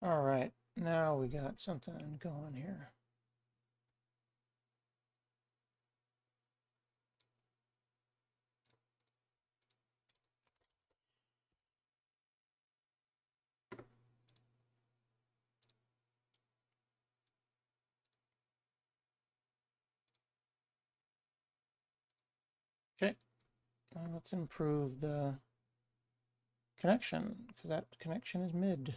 All right, now we got something going here. Okay, let's improve the connection because that connection is mid.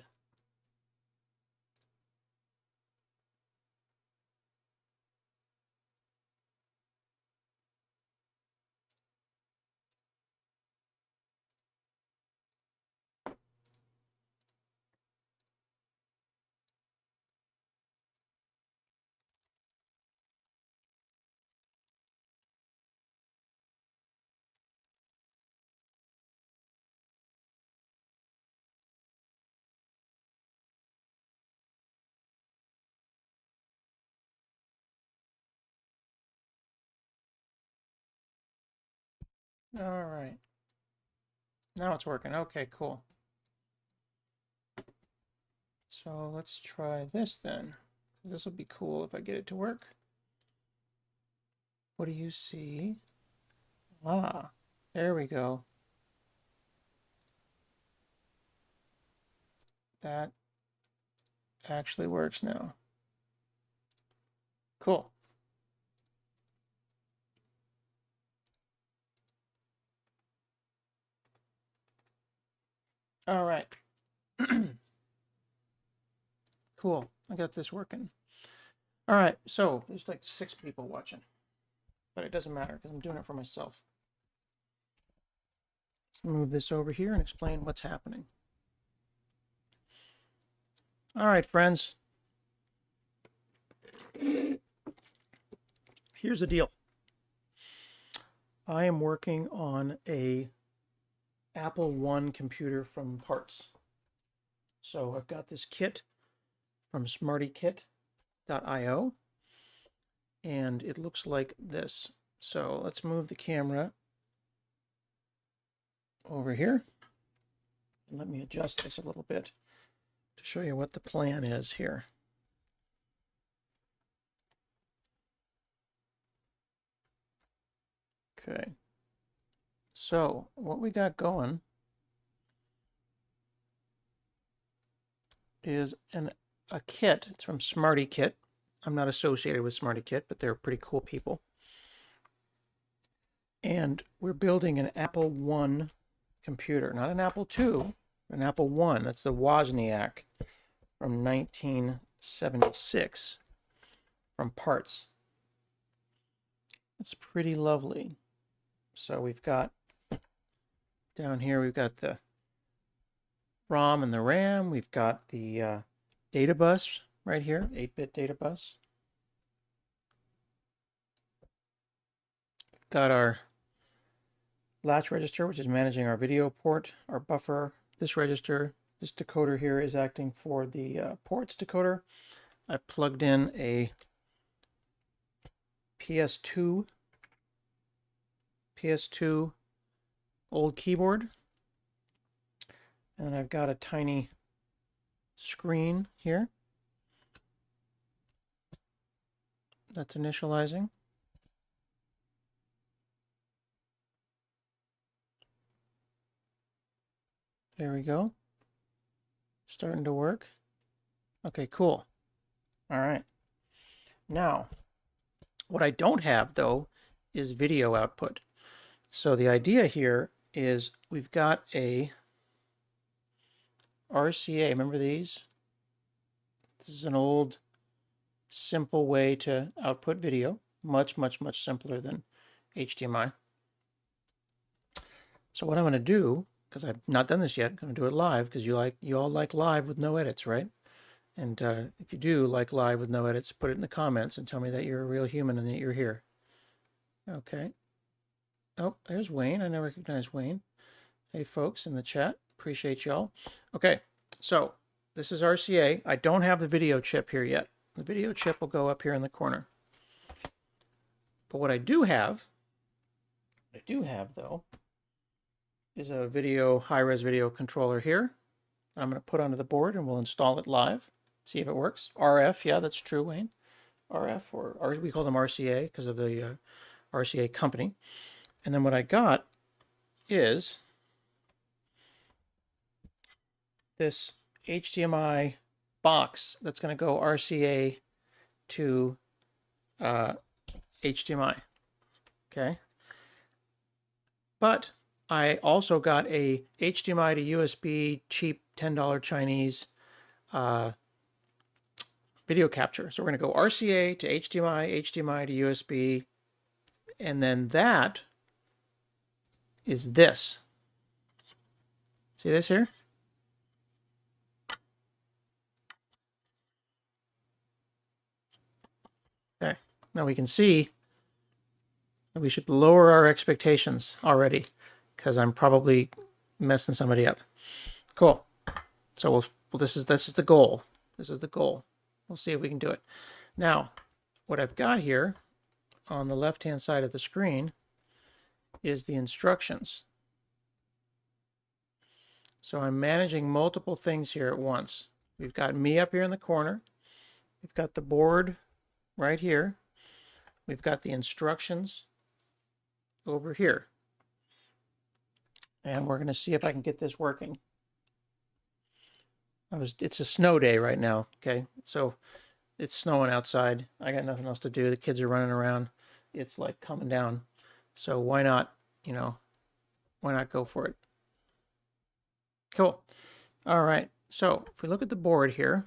All right, now it's working. Okay, cool. So let's try this then. This will be cool if I get it to work. What do you see? Ah, there we go. That actually works now. Cool. All right. Cool. I got this working. All right. So there's like 6 people watching, but it doesn't matter because I'm doing it for myself. Let's move this over here and explain what's happening. All right, friends. Here's the deal. I am working on a Apple One computer from parts. So I've got this kit from smartykit.io, and it looks like this. So let's move the camera over here. And let me adjust this a little bit to show you what the plan is here. Okay. So what we got going is a kit. It's from SmartyKit. I'm not associated with SmartyKit, but they're pretty cool people. And we're building an Apple One computer, not an Apple II, an Apple One. That's the Wozniak from 1976 from parts. It's pretty lovely. So we've got down here, we've got the ROM and the RAM. We've got the data bus right here, 8-bit data bus. We've got our latch register, which is managing our video port, our buffer. This register, this decoder here is acting for the ports decoder. I plugged in a PS2 old keyboard. And I've got a tiny screen here that's initializing. There we go. Starting to work. Okay, cool. All right. Now, what I don't have, though, is video output. So the idea here is we've got a RCA. Remember these? This is an old, simple way to output video. Much, much, much simpler than HDMI. So what I'm going to do, because I've not done this yet, I'm going to do it live because you all like live with no edits, right? And if you do like live with no edits, put it in the comments and tell me that you're a real human and that you're here. Okay. Oh, there's Wayne. I never recognized Wayne. Hey, folks in the chat. Appreciate y'all. Okay, so this is RCA. I don't have the video chip here yet. The video chip will go up here in the corner. But what I do have, though, is a high-res video controller here. that I'm going to put onto the board, and we'll install it live, see if it works. RF, yeah, that's true, Wayne. RF, or we call them RCA because of the RCA company. And then what I got is this HDMI box that's going to go RCA to HDMI. Okay. But I also got a HDMI to USB cheap $10 Chinese video capture. So we're going to go RCA to HDMI, HDMI to USB, and then that is this. See this here? Okay. Now we can see that we should lower our expectations already because I'm probably messing somebody up. Cool. So this is the goal. This is the goal. We'll see if we can do it. Now, what I've got here on the left-hand side of the screen is the instructions. So I'm managing multiple things here at once. We've got me up here in the corner. We've got the board right here. We've got the instructions over here. And we're going to see if I can get this working. It's a snow day right now, okay? So it's snowing outside. I got nothing else to do. The kids are running around. It's like coming down. So why not, why not go for it? Cool. All right. So if we look at the board here,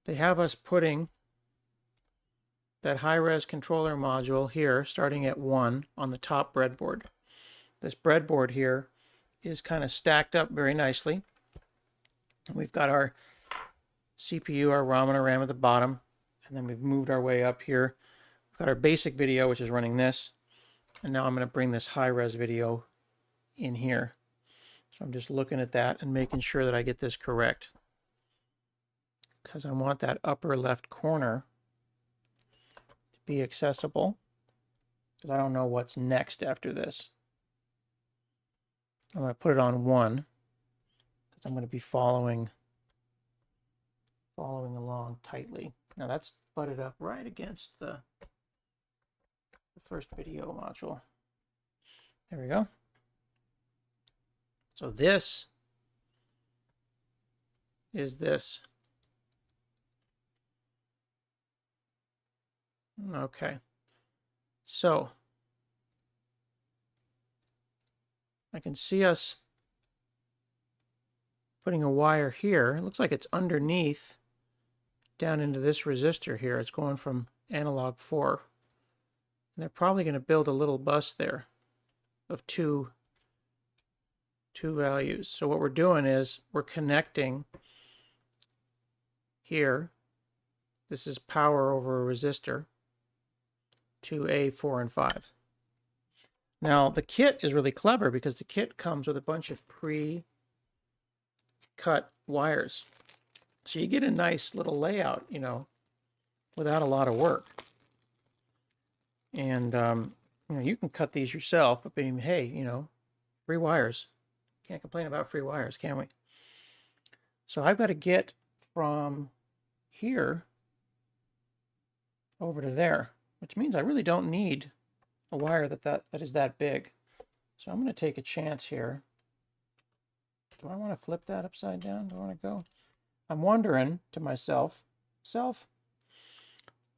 they have us putting that high-res controller module here, starting at 1 on the top breadboard. This breadboard here is kind of stacked up very nicely. We've got our CPU, our ROM, and our RAM at the bottom, and then we've moved our way up here. We've got our basic video, which is running this, and now I'm going to bring this high-res video in here. So I'm just looking at that and making sure that I get this correct, because I want that upper left corner to be accessible, because I don't know what's next after this. I'm going to put it on 1. I'm going to be following along tightly. Now that's butted up right against the first video module. There we go. So this is this. Okay. So I can see us putting a wire here. It looks like it's underneath down into this resistor here. It's going from analog 4. And they're probably going to build a little bus there of two values. So what we're doing is we're connecting here. This is power over a resistor to A4 and 5. Now the kit is really clever because the kit comes with a bunch of pre-cut wires. So you get a nice little layout, without a lot of work. And, you can cut these yourself, but hey, free wires. Can't complain about free wires, can we? So I've got to get from here over to there, which means I really don't need a wire that is that big. So I'm going to take a chance here. Do I want to flip that upside down? Do I want to go? I'm wondering to myself, I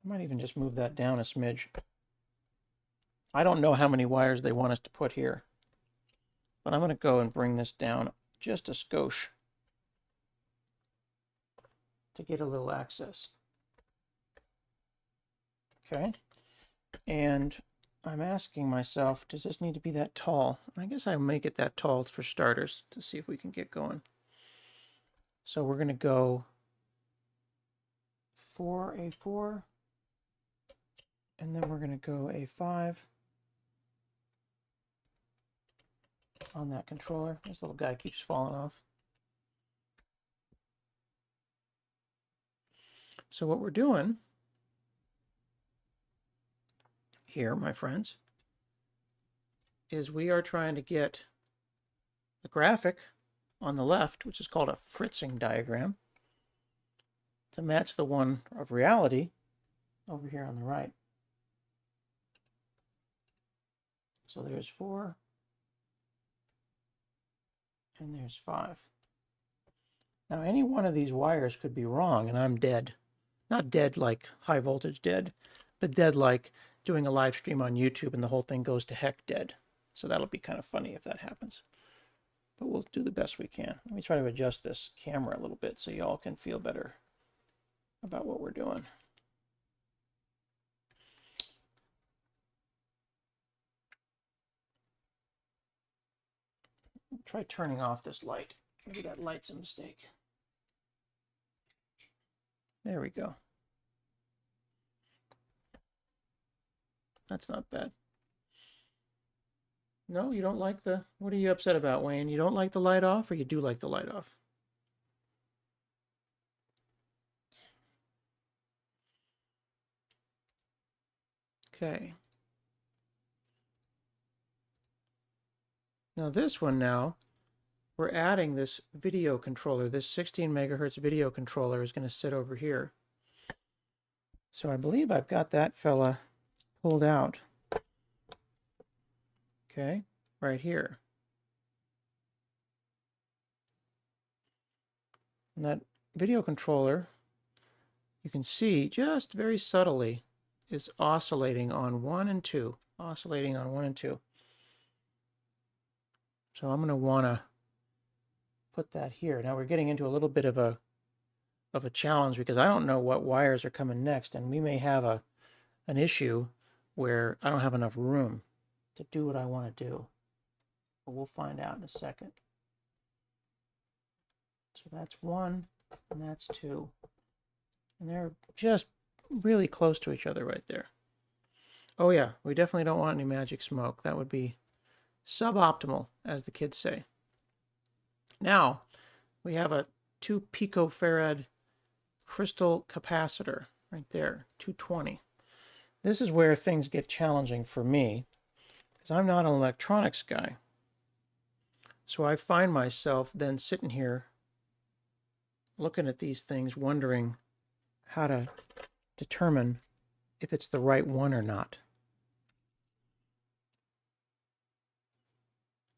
might even just move that down a smidge. I don't know how many wires they want us to put here, but I'm going to go and bring this down just a skosh to get a little access. Okay. And I'm asking myself, does this need to be that tall? I guess I'll make it that tall for starters to see if we can get going. So we're going to go 4A4, and then we're going to go A5 on that controller. This little guy keeps falling off. So what we're doing here, my friends, is we are trying to get the graphic on the left, which is called a fritzing diagram, to match the one of reality over here on the right. So there's 4, and there's 5. Now any one of these wires could be wrong, and I'm dead. Not dead like high voltage dead, but dead like doing a live stream on YouTube and the whole thing goes to heck dead. So that'll be kind of funny if that happens. But we'll do the best we can. Let me try to adjust this camera a little bit so y'all can feel better about what we're doing. Try turning off this light. Maybe that light's a mistake. There we go. That's not bad. No, you don't like the... What are you upset about, Wayne? You don't like the light off, or you do like the light off? Okay. Now this one now, we're adding this video controller. This 16 megahertz video controller is going to sit over here. So I believe I've got that fella pulled out. Okay, right here. And that video controller, you can see just very subtly, is oscillating on 1 and 2. Oscillating on 1 and 2. So I'm going to want to put that here. Now we're getting into a little bit of a challenge because I don't know what wires are coming next, and we may have an issue where I don't have enough room to do what I want to do. But we'll find out in a second. So that's 1 and that's 2. And they're just really close to each other right there. Oh yeah, we definitely don't want any magic smoke. That would be suboptimal, as the kids say. Now, we have a 2 picofarad crystal capacitor right there, 220. This is where things get challenging for me, because I'm not an electronics guy. So I find myself then sitting here looking at these things, wondering how to determine if it's the right one or not.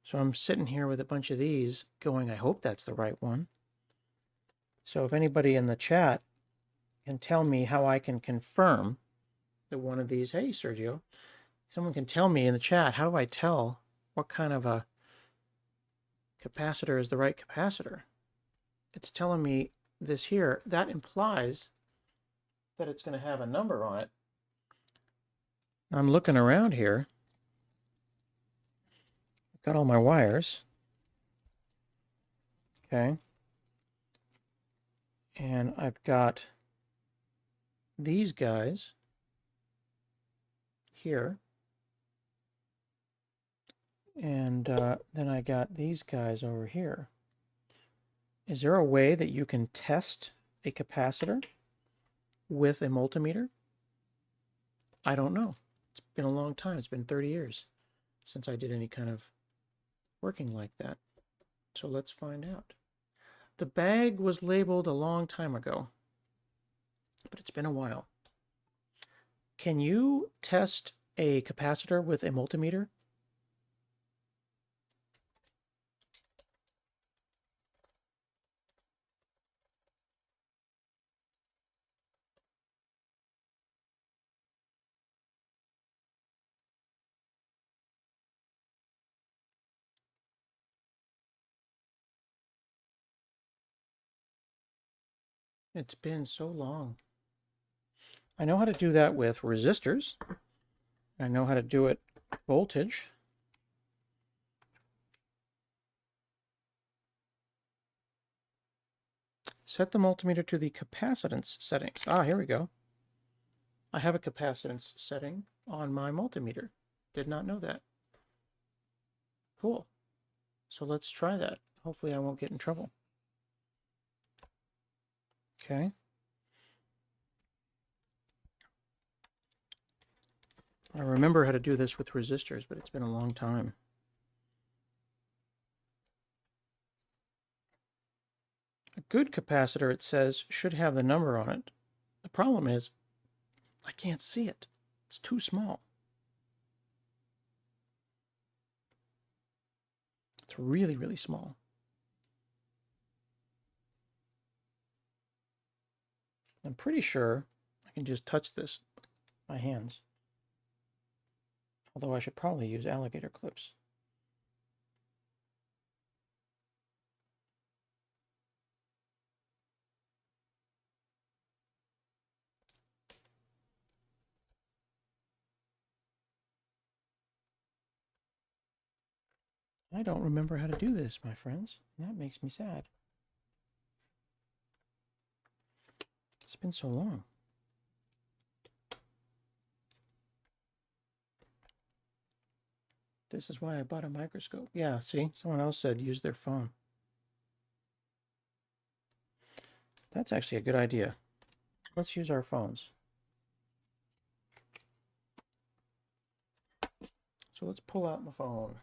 So I'm sitting here with a bunch of these going, I hope that's the right one. So if anybody in the chat can tell me how I can confirm that one of these, hey Sergio, someone can tell me in the chat, how do I tell what kind of a capacitor is the right capacitor? It's telling me this here. That implies that it's going to have a number on it. I'm looking around here. I've got all my wires. Okay. And I've got these guys here. And then I got these guys over here. Is there a way that you can test a capacitor with a multimeter? I don't know. It's been a long time. It's been 30 years since I did any kind of working like that. So let's find out. The bag was labeled a long time ago, but it's been a while. Can you test a capacitor with a multimeter? It's been so long. I know how to do that with resistors. I know how to do it voltage. Set the multimeter to the capacitance settings. Ah, here we go. I have a capacitance setting on my multimeter. Did not know that. Cool. So let's try that. Hopefully I won't get in trouble. Okay. I remember how to do this with resistors, but it's been a long time. good capacitor, it says, should have the number on it. The problem is, I can't see it. It's too small. It's really, really small. I'm pretty sure I can just touch this with my hands. Although I should probably use alligator clips. I don't remember how to do this, my friends. That makes me sad. It's been so long. This is why I bought a microscope. Yeah, see? Someone else said use their phone. That's actually a good idea. Let's use our phones. So let's pull out my phone.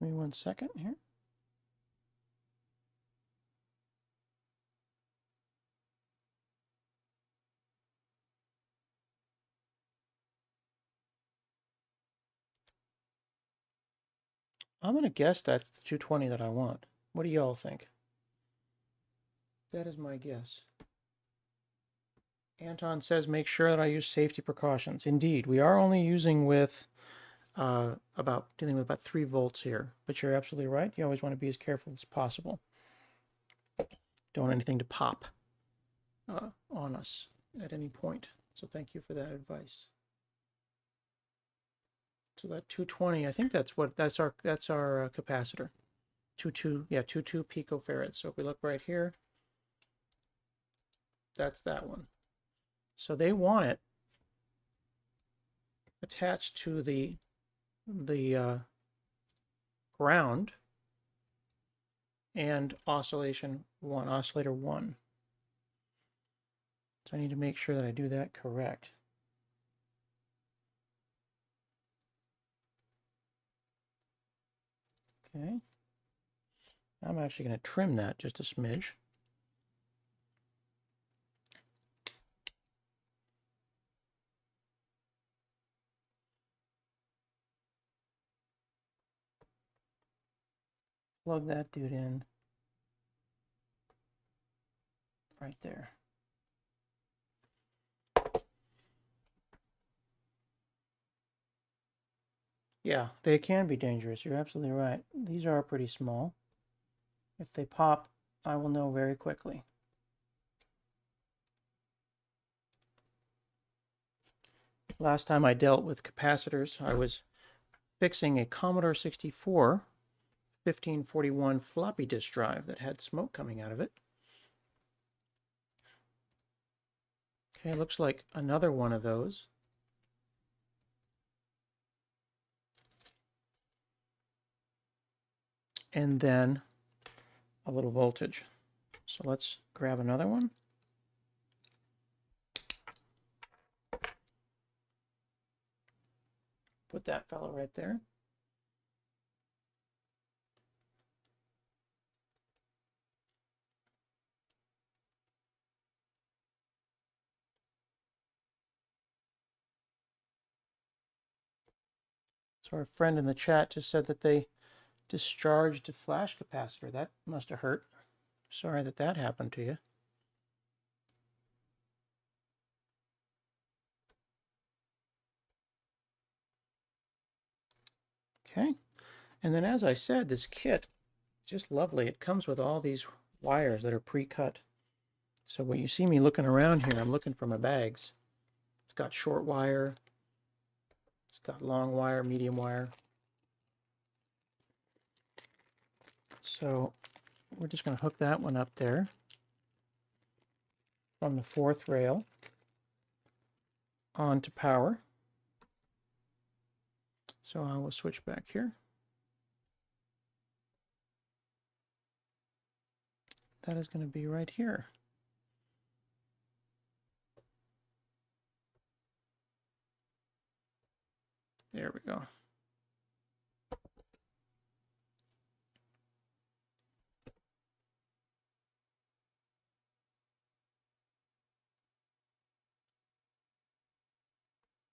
Give me 1 second here. I'm going to guess that's the 220 that I want. What do y'all think? That is my guess. Anton says make sure that I use safety precautions. Indeed, we are only using with dealing with about 3 volts here, but you're absolutely right. You always want to be as careful as possible. Don't want anything to pop on us at any point. So thank you for that advice. So that 220, I think that's our capacitor. 22 picofarads. So if we look right here, that's that one. So they want it attached to the ground and oscillator 1. So I need to make sure that I do that correct. Okay. I'm actually going to trim that just a smidge. Plug that dude in right there. Yeah, they can be dangerous. You're absolutely right. These are pretty small. If they pop, I will know very quickly. Last time I dealt with capacitors, I was fixing a Commodore 64 1541 floppy disk drive that had smoke coming out of it. Okay, looks like another one of those. And then a little voltage. So let's grab another one. Put that fellow right there. So our friend in the chat just said that they discharged a flash capacitor. That must have hurt. Sorry that that happened to you. Okay. And then as I said, this kit is just lovely. It comes with all these wires that are pre-cut. So when you see me looking around here, I'm looking for my bags. It's got short wire. It's got long wire, medium wire. So we're just going to hook that one up there from the 4th rail. on to power. So I will switch back here. That is going to be right here. There we go.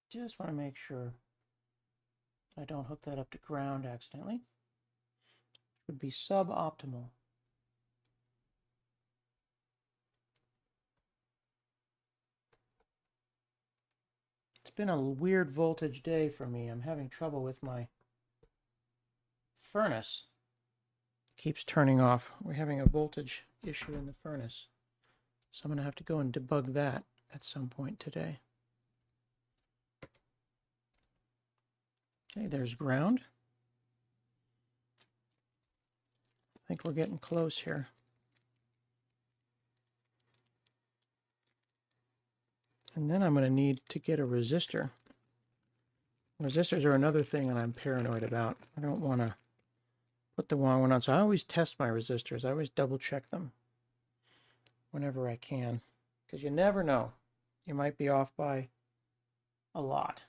Just want to make sure I don't hook that up to ground accidentally. It would be suboptimal. It's been a weird voltage day for me. I'm having trouble with my furnace. It keeps turning off. We're having a voltage issue in the furnace. So I'm going to have to go and debug that at some point today. Okay, there's ground. I think we're getting close here. And then I'm going to need to get a resistor. Resistors are another thing that I'm paranoid about. I don't want to put the wrong one on. So I always test my resistors. I always double check them whenever I can. Because you never know. You might be off by a lot.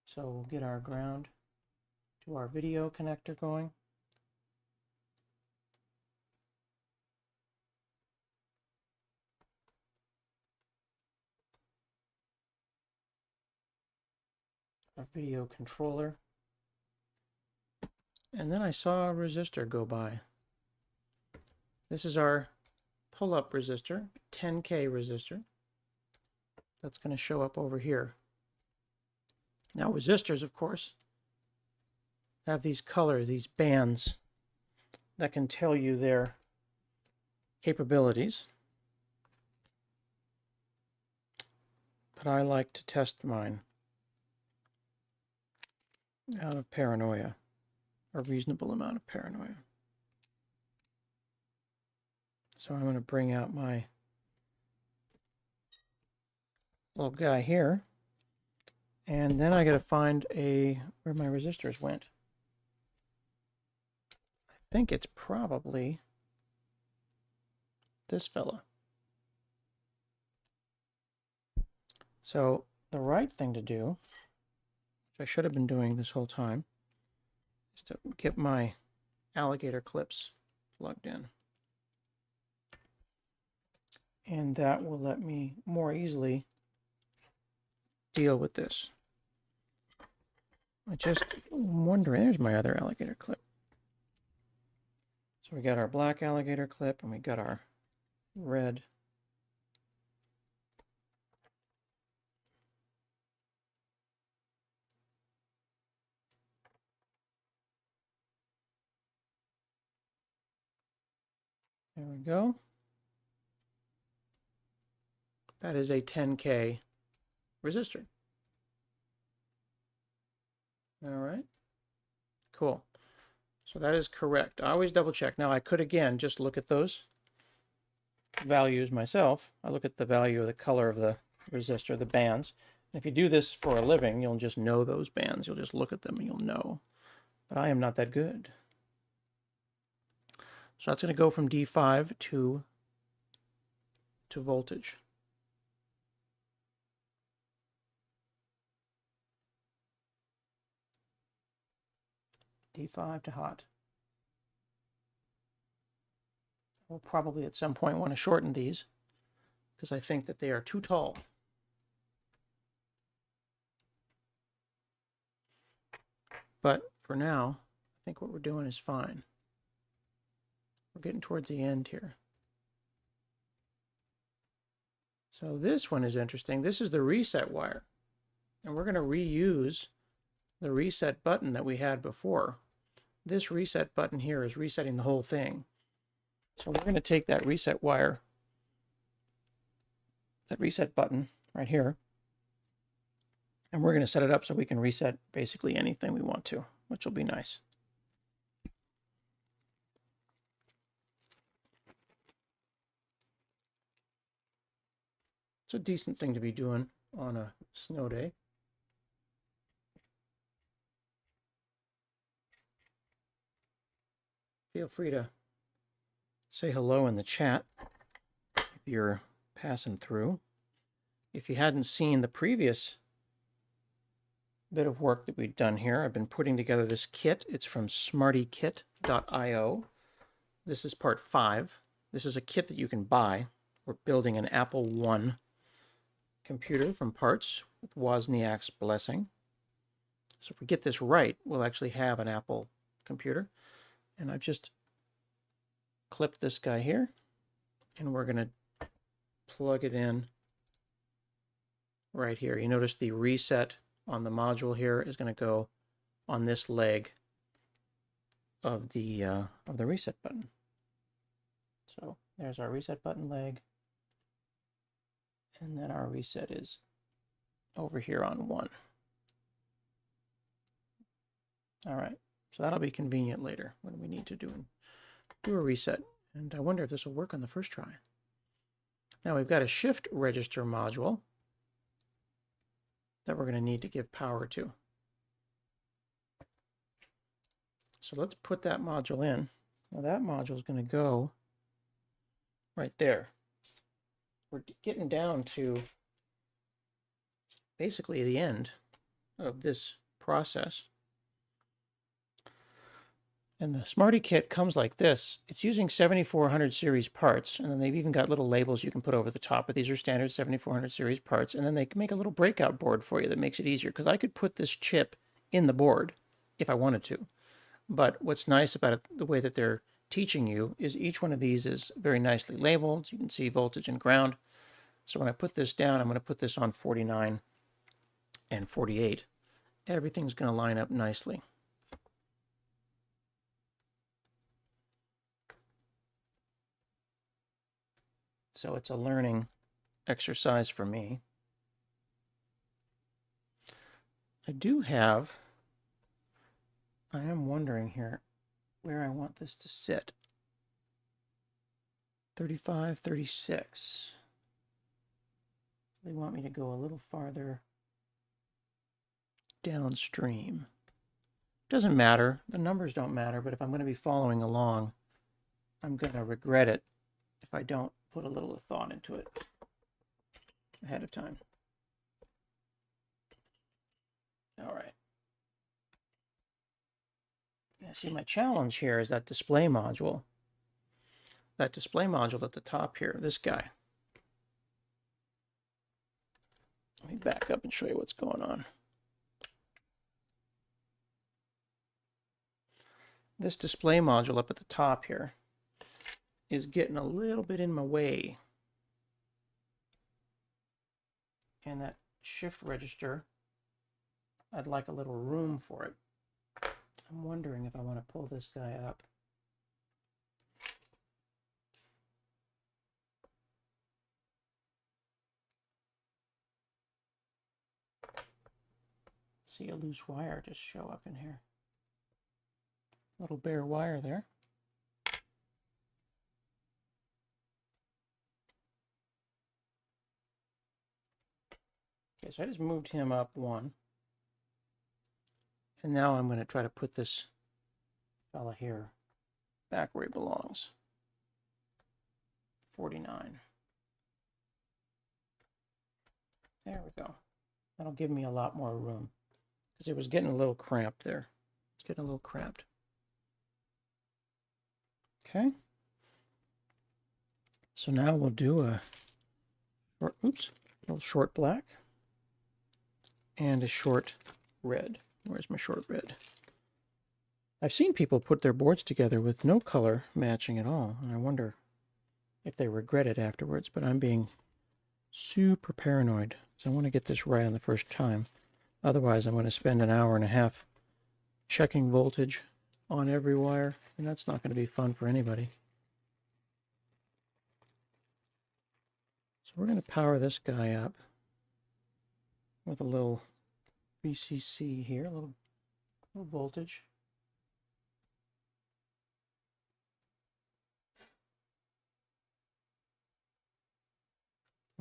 So we'll get our ground to our video connector going. Our video controller. And then I saw a resistor go by. This is our pull-up resistor, 10K resistor. That's going to show up over here. Now resistors, of course, have these colors, these bands that can tell you their capabilities. But I like to test mine out of paranoia, a reasonable amount of paranoia. So I'm going to bring out my little guy here. And then I got to find where my resistors went. I think it's probably this fella. So the right thing to do, which I should have been doing this whole time, is to get my alligator clips plugged in. And that will let me more easily deal with this. I just wondering, there's my other alligator clip. So we got our black alligator clip and we got our red. There we go. That is a 10K resistor. All right, cool. So that is correct. I always double check. Now I could again just look at those values myself. I look at the value of the color of the resistor, the bands. And if you do this for a living, you'll just know those bands. You'll just look at them and you'll know. But I am not that good. So that's going to go from D5 to voltage. D5 to hot. We'll probably at some point want to shorten these because I think that they are too tall. But for now, I think what we're doing is fine. We're getting towards the end here. So this one is interesting. This is the reset wire. And we're going to reuse the reset button that we had before. This reset button here is resetting the whole thing. So we're going to take that reset wire, that reset button right here, and we're going to set it up so we can reset basically anything we want to, which will be nice. It's a decent thing to be doing on a snow day. Feel free to say hello in the chat if you're passing through. If you hadn't seen the previous bit of work that we've done here, I've been putting together this kit. It's from smartykit.io. This is part 5. This is a kit that you can buy. We're building an Apple I computer from parts with Wozniak's blessing. So if we get this right, we'll actually have an Apple computer. And I've just clipped this guy here, and we're going to plug it in right here. You notice the reset on the module here is going to go on this leg of the reset button. So there's our reset button leg, and then our reset is over here on 1. All right, so that'll be convenient later when we need to do a reset. And I wonder if this will work on the first try. Now we've got a shift register module that we're going to need to give power to. So let's put that module in. Now that module is going to go right there. We're getting down to basically the end of this process. And the Smarty Kit comes like this. It's using 7400 series parts, and then they've even got little labels you can put over the top, but these are standard 7400 series parts, and then they can make a little breakout board for you that makes it easier, because I could put this chip in the board if I wanted to. But what's nice about it, the way that they're teaching you, is each one of these is very nicely labeled. You can see voltage and ground. So when I put this down, I'm going to put this on 49 and 48. Everything's going to line up nicely. So it's a learning exercise for me. I am wondering here where I want this to sit. 35, 36. They want me to go a little farther downstream. Doesn't matter. The numbers don't matter, but if I'm going to be following along, I'm going to regret it if I don't put a little thought into it ahead of time. All right. Yeah, see, my challenge here is that display module. That display module at the top here, this guy. Let me back up and show you what's going on. This display module up at the top here is getting a little bit in my way. And that shift register, I'd like a little room for it. I'm wondering if I want to pull this guy up. See a loose wire just show up in here. Little bare wire there. Okay, so I just moved him up 1. And now I'm going to try to put this fella here back where he belongs. 49. There we go. That'll give me a lot more room, because it was getting a little cramped there. It's getting a little cramped. Okay. So now we'll do a little short black and a short red. Where's my short red? I've seen people put their boards together with no color matching at all, and I wonder if they regret it afterwards, but I'm being super paranoid, so I want to get this right on the first time. Otherwise, I'm going to spend an hour and a half checking voltage on every wire, and that's not going to be fun for anybody. So we're going to power this guy up with a little VCC here, a little voltage.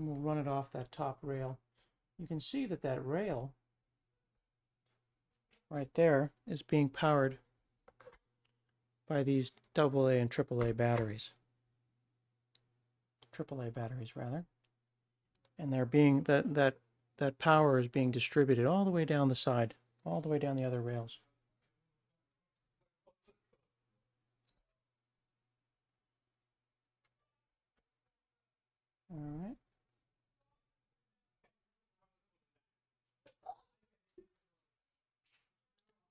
and we'll run it off that top rail. You can see that that rail right there is being powered by these AA and AAA batteries. AAA batteries, rather. And they're being, that power is being distributed all the way down the side, all the way down the other rails. All right.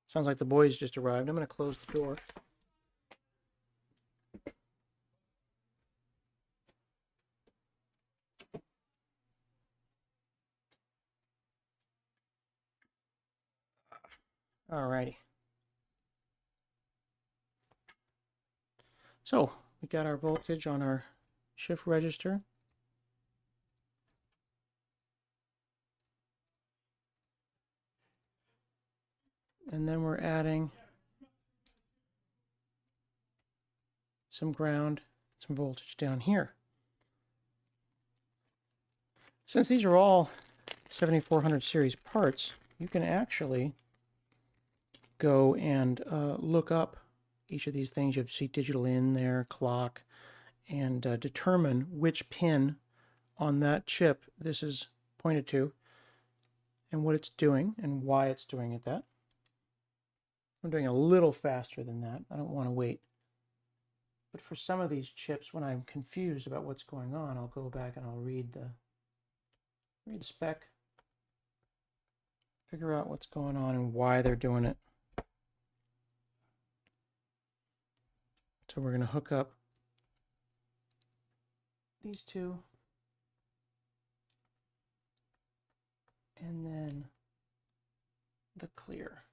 Sounds like the boys just arrived. I'm going to close the door. All righty. So we got our voltage on our shift register. And then we're adding some ground, some voltage down here. Since these are all 7400 series parts, you can actually go and look up each of these things. You see digital in there, clock, and determine which pin on that chip this is pointed to and what it's doing and why it's doing it that. I'm doing a little faster than that. I don't want to wait. But for some of these chips, when I'm confused about what's going on, I'll go back and I'll read the spec, figure out what's going on and why they're doing it. So we're going to hook up these two, and then the clear.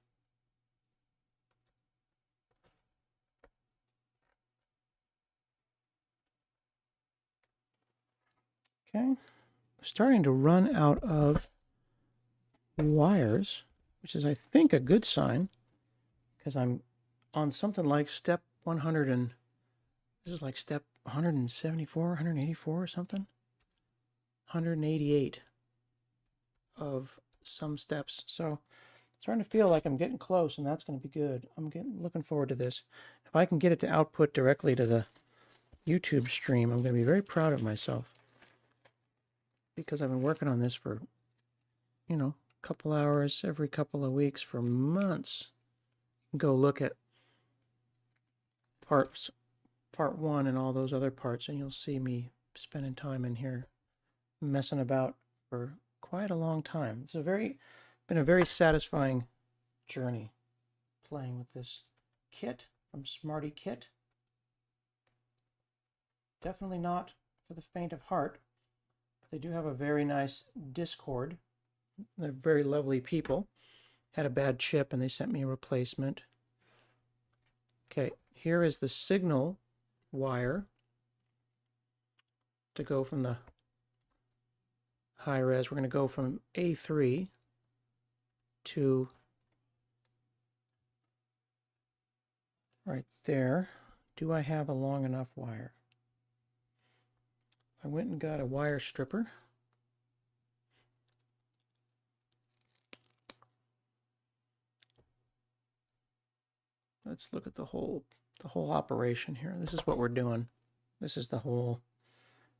Okay, starting to run out of wires, which is, I think, a good sign, because I'm on something like step 100, and this is like step 174, 184 or something, 188 of some steps. So starting to feel like I'm getting close, and that's going to be good. I'm looking forward to this. If I can get it to output directly to the YouTube stream, I'm going to be very proud of myself, because I've been working on this for, you know, a couple hours every couple of weeks for months. Go look at part 1 and all those other parts, and you'll see me spending time in here messing about for quite a long time. It's been a very satisfying journey playing with this kit from Smarty Kit. Definitely not for the faint of heart. They do have a very nice Discord. They're very lovely people. Had a bad chip and they sent me a replacement. Okay, here is the signal wire to go from the high res. We're going to go from A3 to right there. Do I have a long enough wire? I went and got a wire stripper. Let's look at the whole operation here. This is what we're doing. This is the whole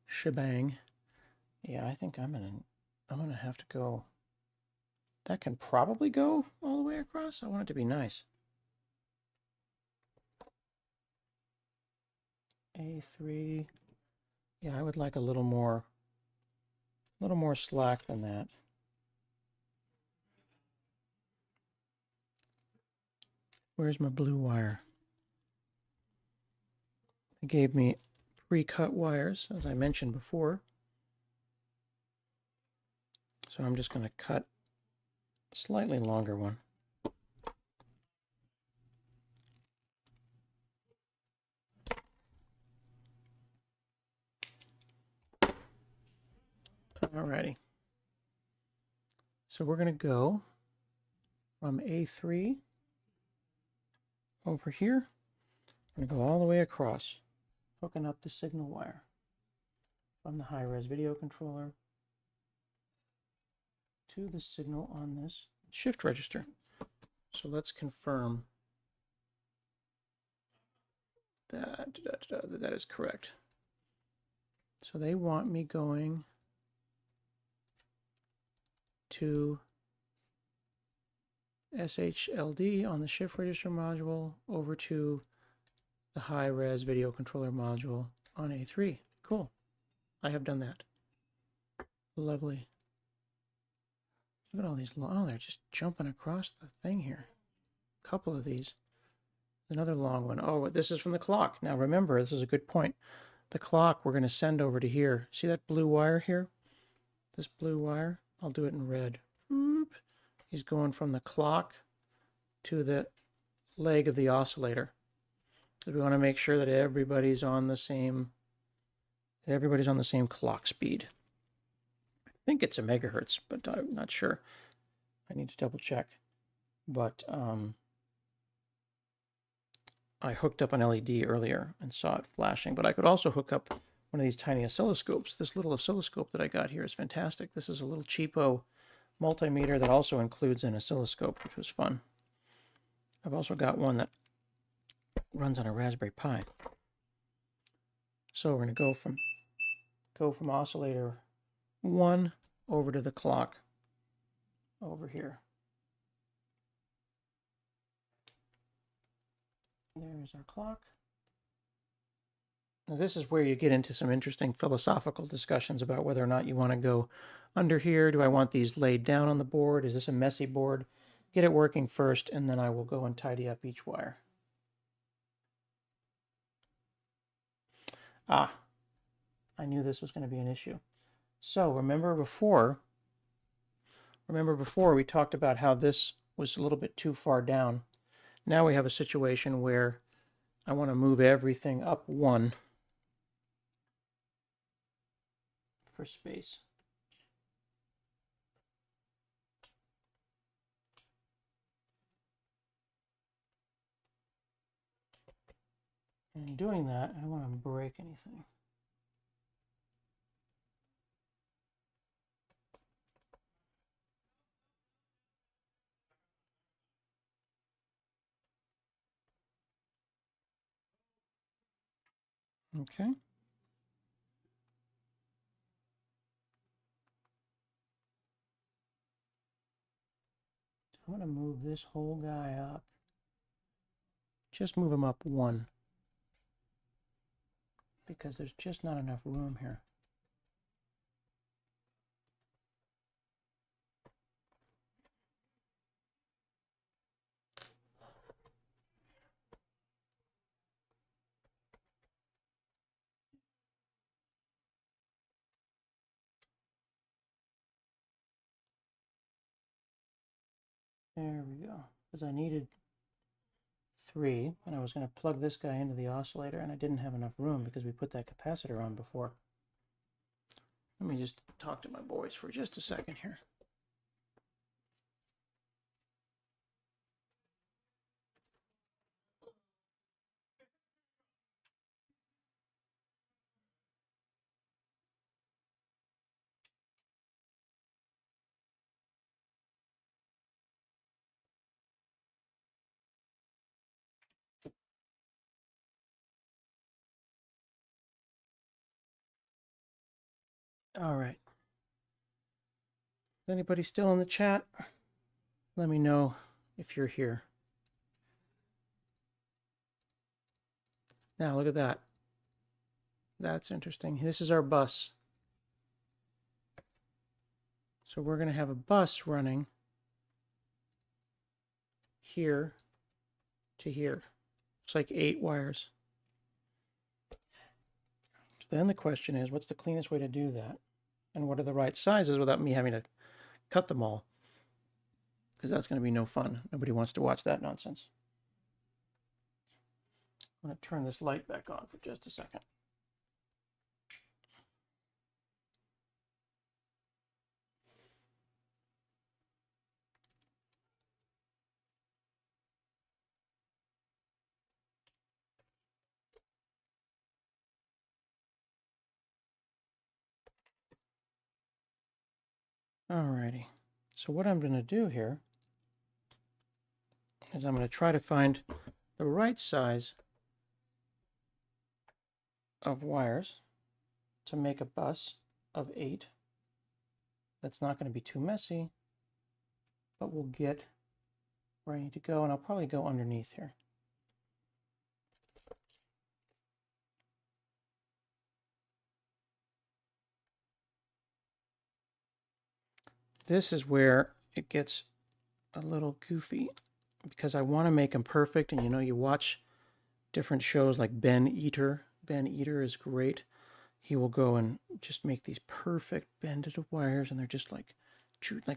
shebang. Yeah, I think I'm gonna have to go. That can probably go all the way across. I want it to be nice. A3. Yeah, I would like a little more slack than that. Where's my blue wire? They gave me pre-cut wires, as I mentioned before. So I'm just going to cut a slightly longer one. Alrighty. So we're going to go from A3 over here. I'm going to go all the way across, hooking up the signal wire from the high-res video controller to the signal on this shift register. So let's confirm that that is correct. So they want me going to SHLD on the shift register module over to the high-res video controller module on A3. Cool. I have done that. Lovely. Look at all these. Oh, they're just jumping across the thing here. A couple of these. Another long one. Oh, this is from the clock. Now remember, this is a good point. The clock we're going to send over to here. See that blue wire here? This blue wire? I'll do it in red. He's going from the clock to the leg of the oscillator. So we want to make sure that everybody's on the same clock speed. I think it's a megahertz, but I'm not sure. I need to double check. But I hooked up an LED earlier and saw it flashing, but I could also hook up one of these tiny oscilloscopes. This little oscilloscope that I got here is fantastic. This is a little cheapo multimeter that also includes an oscilloscope, which was fun. I've also got one that runs on a Raspberry Pi. So we're going to go from oscillator 1 over to the clock over here. There's our clock. Now this is where you get into some interesting philosophical discussions about whether or not you want to go under here. Do I want these laid down on the board? Is this a messy board? Get it working first, and then I will go and tidy up each wire. Ah, I knew this was going to be an issue. So remember before we talked about how this was a little bit too far down. Now we have a situation where I want to move everything up 1 for space. And in doing that, I don't want to break anything. Okay. So I'm going to move this whole guy up. Just move him up 1. Because there's just not enough room here. There we go. Because I needed 3, and I was going to plug this guy into the oscillator, and I didn't have enough room because we put that capacitor on before. Let me just talk to my boys for just a second here. All right. Is anybody still in the chat? Let me know if you're here. Now look at that. That's interesting. This is our bus. So we're going to have a bus running here to here. It's like 8 wires. So then the question is, what's the cleanest way to do that? And what are the right sizes without me having to cut them all? Because that's going to be no fun. Nobody wants to watch that nonsense. I'm going to turn this light back on for just a second. Alrighty. So what I'm going to do here is I'm going to try to find the right size of wires to make a bus of 8. That's not going to be too messy, but we'll get where I need to go, and I'll probably go underneath here. This is where it gets a little goofy because I want to make them perfect. And you watch different shows like Ben Eater. Ben Eater is great. He will go and just make these perfect bended wires, and they're just like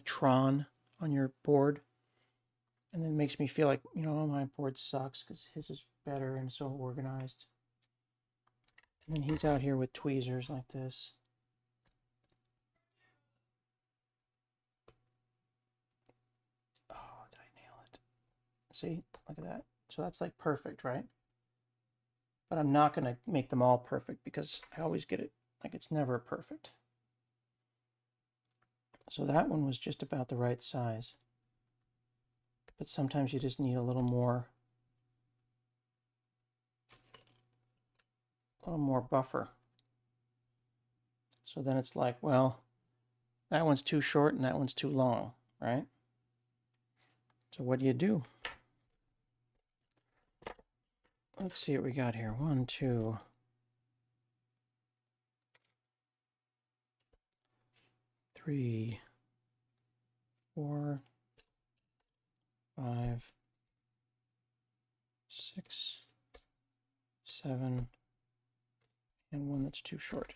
Tron on your board. And then it makes me feel like, oh, my board sucks because his is better and so organized. And then he's out here with tweezers like this. Oh, did I nail it? See, look at that. So that's like perfect, right? But I'm not going to make them all perfect because I always get it like it's never perfect. So that one was just about the right size. But sometimes you just need a little more buffer. So then it's like, well, that one's too short and that one's too long, right? So what do? Let's see what we got here. 1, 2, 3, 4, 5, 6, 7, and one that's too short.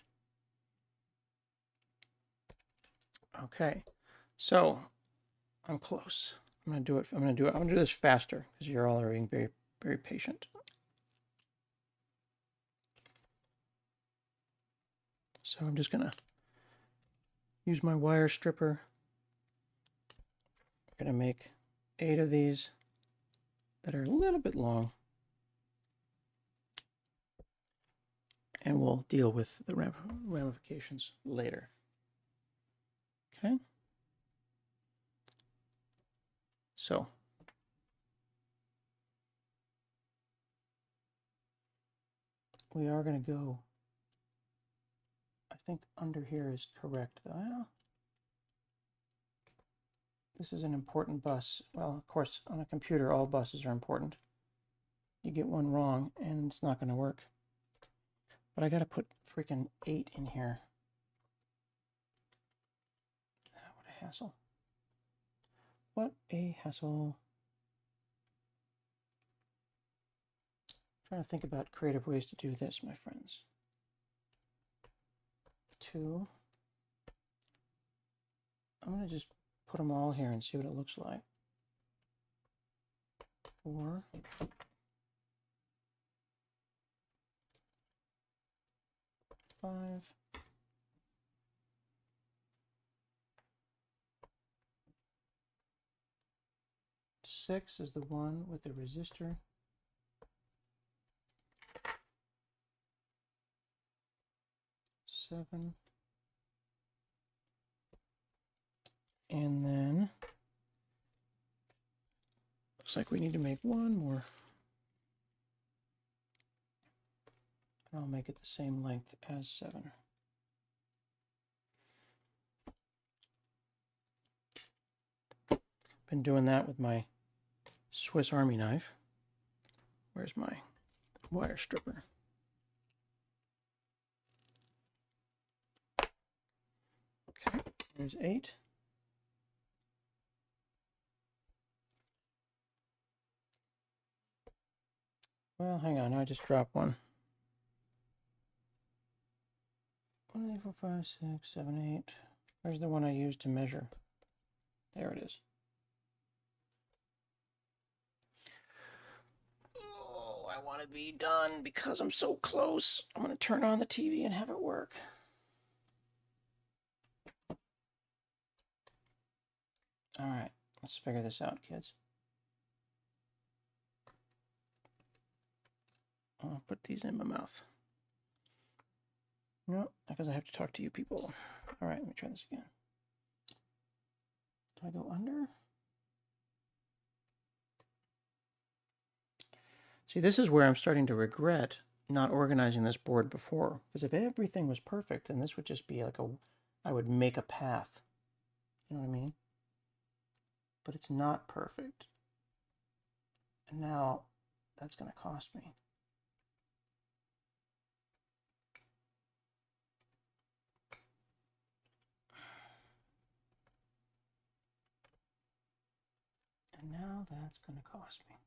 Okay, so I'm close. I'm gonna do this faster because you're all being very, very patient. So I'm just gonna use my wire stripper. I'm gonna make 8 of these that are a little bit long, and we'll deal with the ramifications later. Okay. So we are going to go, I think under here is correct. This is an important bus. Well, of course, on a computer, all buses are important. You get one wrong, and it's not going to work. But I got to put freaking 8 in here. What a hassle. What a hassle. I'm trying to think about creative ways to do this, my friends. 2. I'm going to just put them all here and see what it looks like. 4. 5. 6 is the one with the resistor. 7. And then looks like we need to make one more. And I'll make it the same length as 7. Been doing that with my Swiss Army knife. Where's my wire stripper? Okay, there's 8. Well, hang on, I just dropped one. 1, 2, 3, 4, 5, 6, 7, 8. Where's the one I used to measure? There it is. Oh, I want to be done because I'm so close. I'm going to turn on the TV and have it work. All right, let's figure this out, kids. I'll put these in my mouth. No, because I have to talk to you people. All right, let me try this again. Do I go under? See, this is where I'm starting to regret not organizing this board before. Because if everything was perfect, then this would just be like I would make a path. You know what I mean? But it's not perfect. And now that's going to cost me. And now that's going to cost me.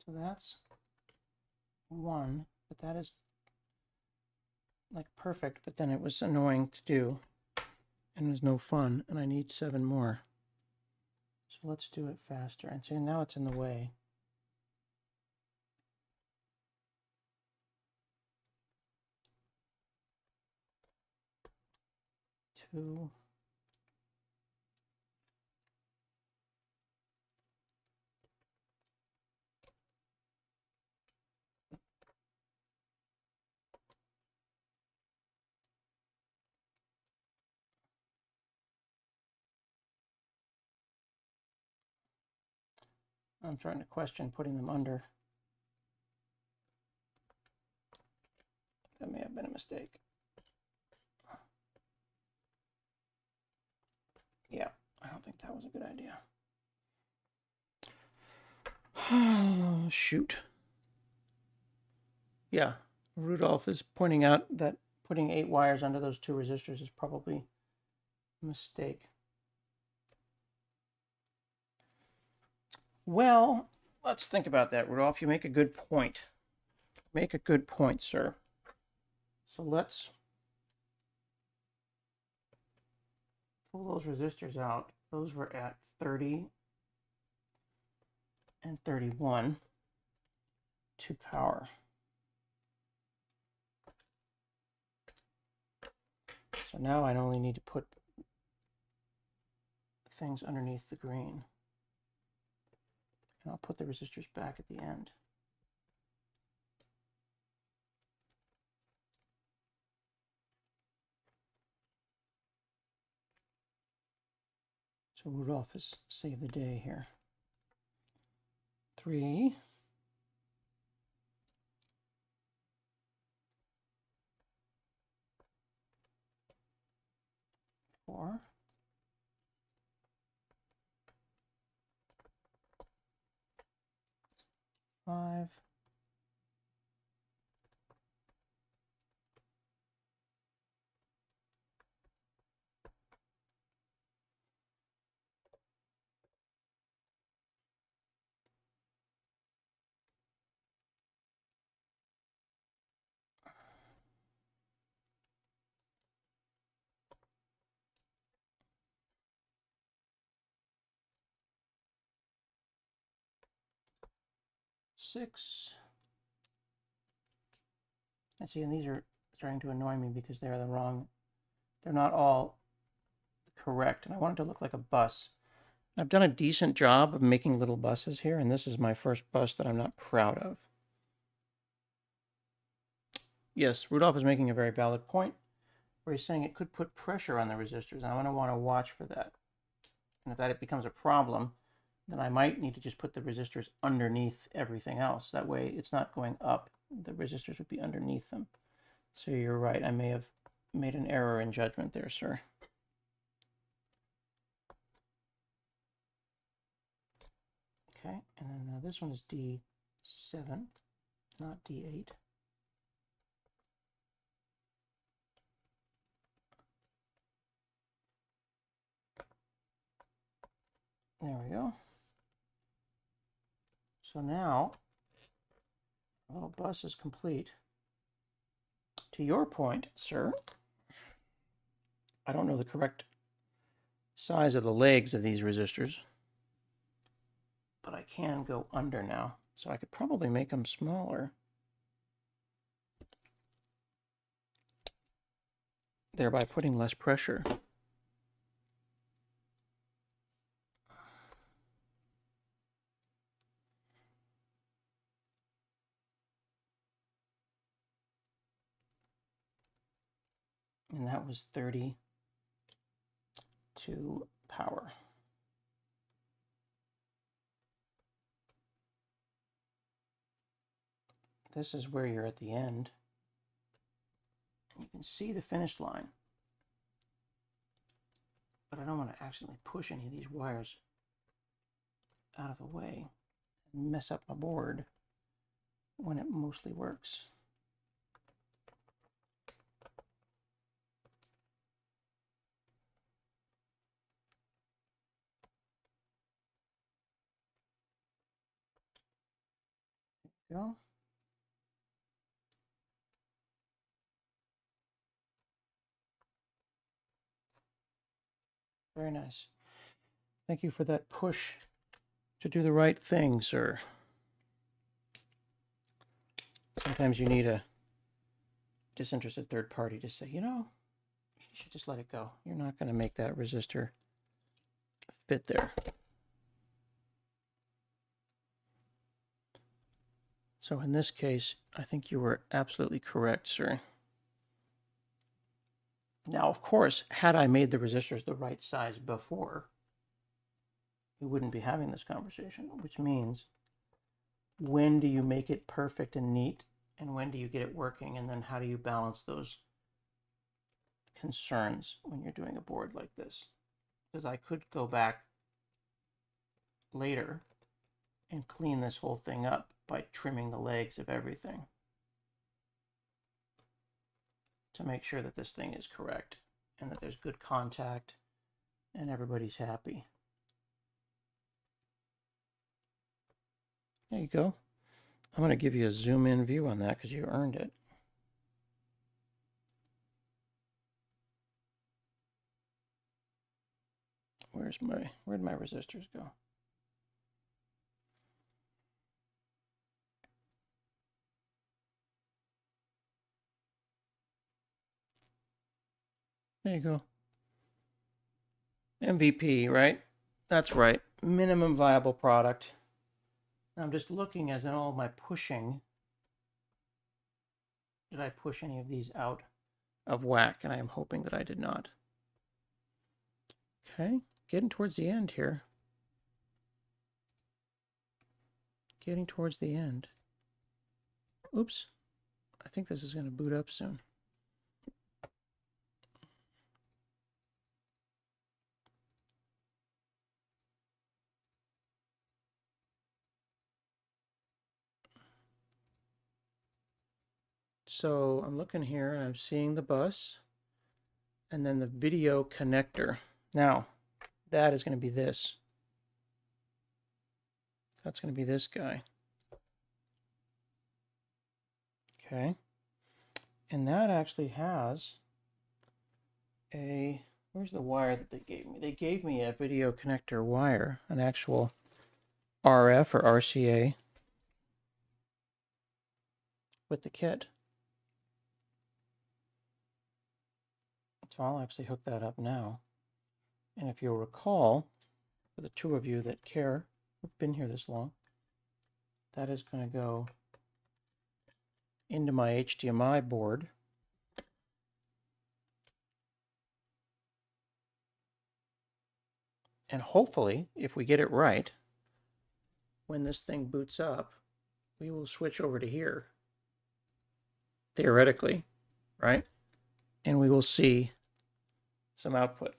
So that's 1, but that is like perfect, but then it was annoying to do and was no fun, and I need 7 more. So let's do it faster. And see, now it's in the way. 2. I'm trying to question putting them under. That may have been a mistake. Yeah, I don't think that was a good idea. Oh, shoot. Yeah, Rudolph is pointing out that putting 8 wires under those 2 resistors is probably a mistake. Well, let's think about that, Rudolph. You make a good point. Make a good point, sir. So let's pull those resistors out. Those were at 30 and 31 to power. So now I only need to put things underneath the green. And I'll put the resistors back at the end. So Rudolph has saved the day here. 3. 4. 5. 6. And see, and these are starting to annoy me because they're the wrong, they're not all correct. And I want it to look like a bus. I've done a decent job of making little buses here, and this is my first bus that I'm not proud of. Yes, Rudolph is making a very valid point where he's saying it could put pressure on the resistors, and I'm going to want to watch for that. And if that becomes a problem, then I might need to just put the resistors underneath everything else. That way it's not going up. The resistors would be underneath them. So you're right. I may have made an error in judgment there, sir. Okay, and then this one is D7, not D8. There we go. So now, our little bus is complete. To your point, sir, I don't know the correct size of the legs of these resistors, but I can go under now. So I could probably make them smaller, thereby putting less pressure. And that was 30 to power. This is where you're at the end. You can see the finish line. But I don't want to accidentally push any of these wires out of the way and mess up my board when it mostly works. There we go. Very nice. Thank you for that push to do the right thing, sir. Sometimes you need a disinterested third party to say, you know, you should just let it go. You're not going to make that resistor fit there. So in this case, I think you were absolutely correct, sir. Now, of course, had I made the resistors the right size before, we wouldn't be having this conversation, which means when do you make it perfect and neat, and when do you get it working, and then how do you balance those concerns when you're doing a board like this? Because I could go back later and clean this whole thing up by trimming the legs of everything to make sure that this thing is correct and that there's good contact and everybody's happy. There you go. I'm going to give you a zoom in view on that because you earned it. Where'd my resistors go? There you go. MVP, right? That's right. Minimum viable product. I'm just looking as in all my pushing. Did I push any of these out of whack? And I am hoping that I did not. Okay, getting towards the end here. Getting towards the end. Oops. I think this is going to boot up soon. So I'm looking here and I'm seeing the bus and then the video connector. Now, that is going to be this. That's going to be this guy. Okay. And that actually has a, where's the wire that they gave me? They gave me a video connector wire, an actual RF or RCA with the kit. So I'll actually hook that up now. And if you'll recall, for the two of you that care, who've been here this long, that is going to go into my HDMI board. And hopefully, if we get it right, when this thing boots up, we will switch over to here, theoretically, right? And we will see some output.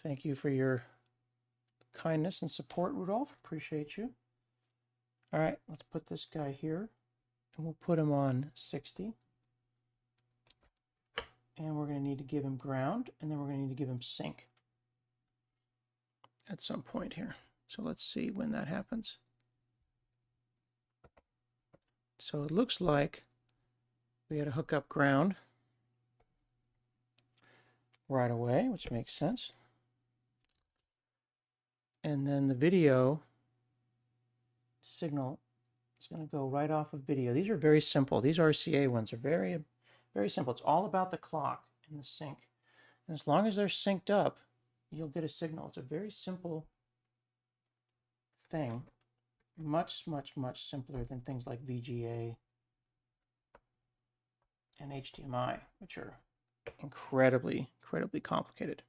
Thank you for your kindness and support, Rudolph. Appreciate you. All right, let's put this guy here, and we'll put him on 60. And we're going to need to give him ground, and then we're going to need to give him sync at some point here. So let's see when that happens. So it looks like we had to hook up ground right away, which makes sense. And then the video signal is going to go right off of video. These are very simple. These RCA ones are very, very simple. It's all about the clock and the sync. And as long as they're synced up, you'll get a signal. It's a very simple thing. Much, much, much simpler than things like VGA and HDMI, which are incredibly complicated.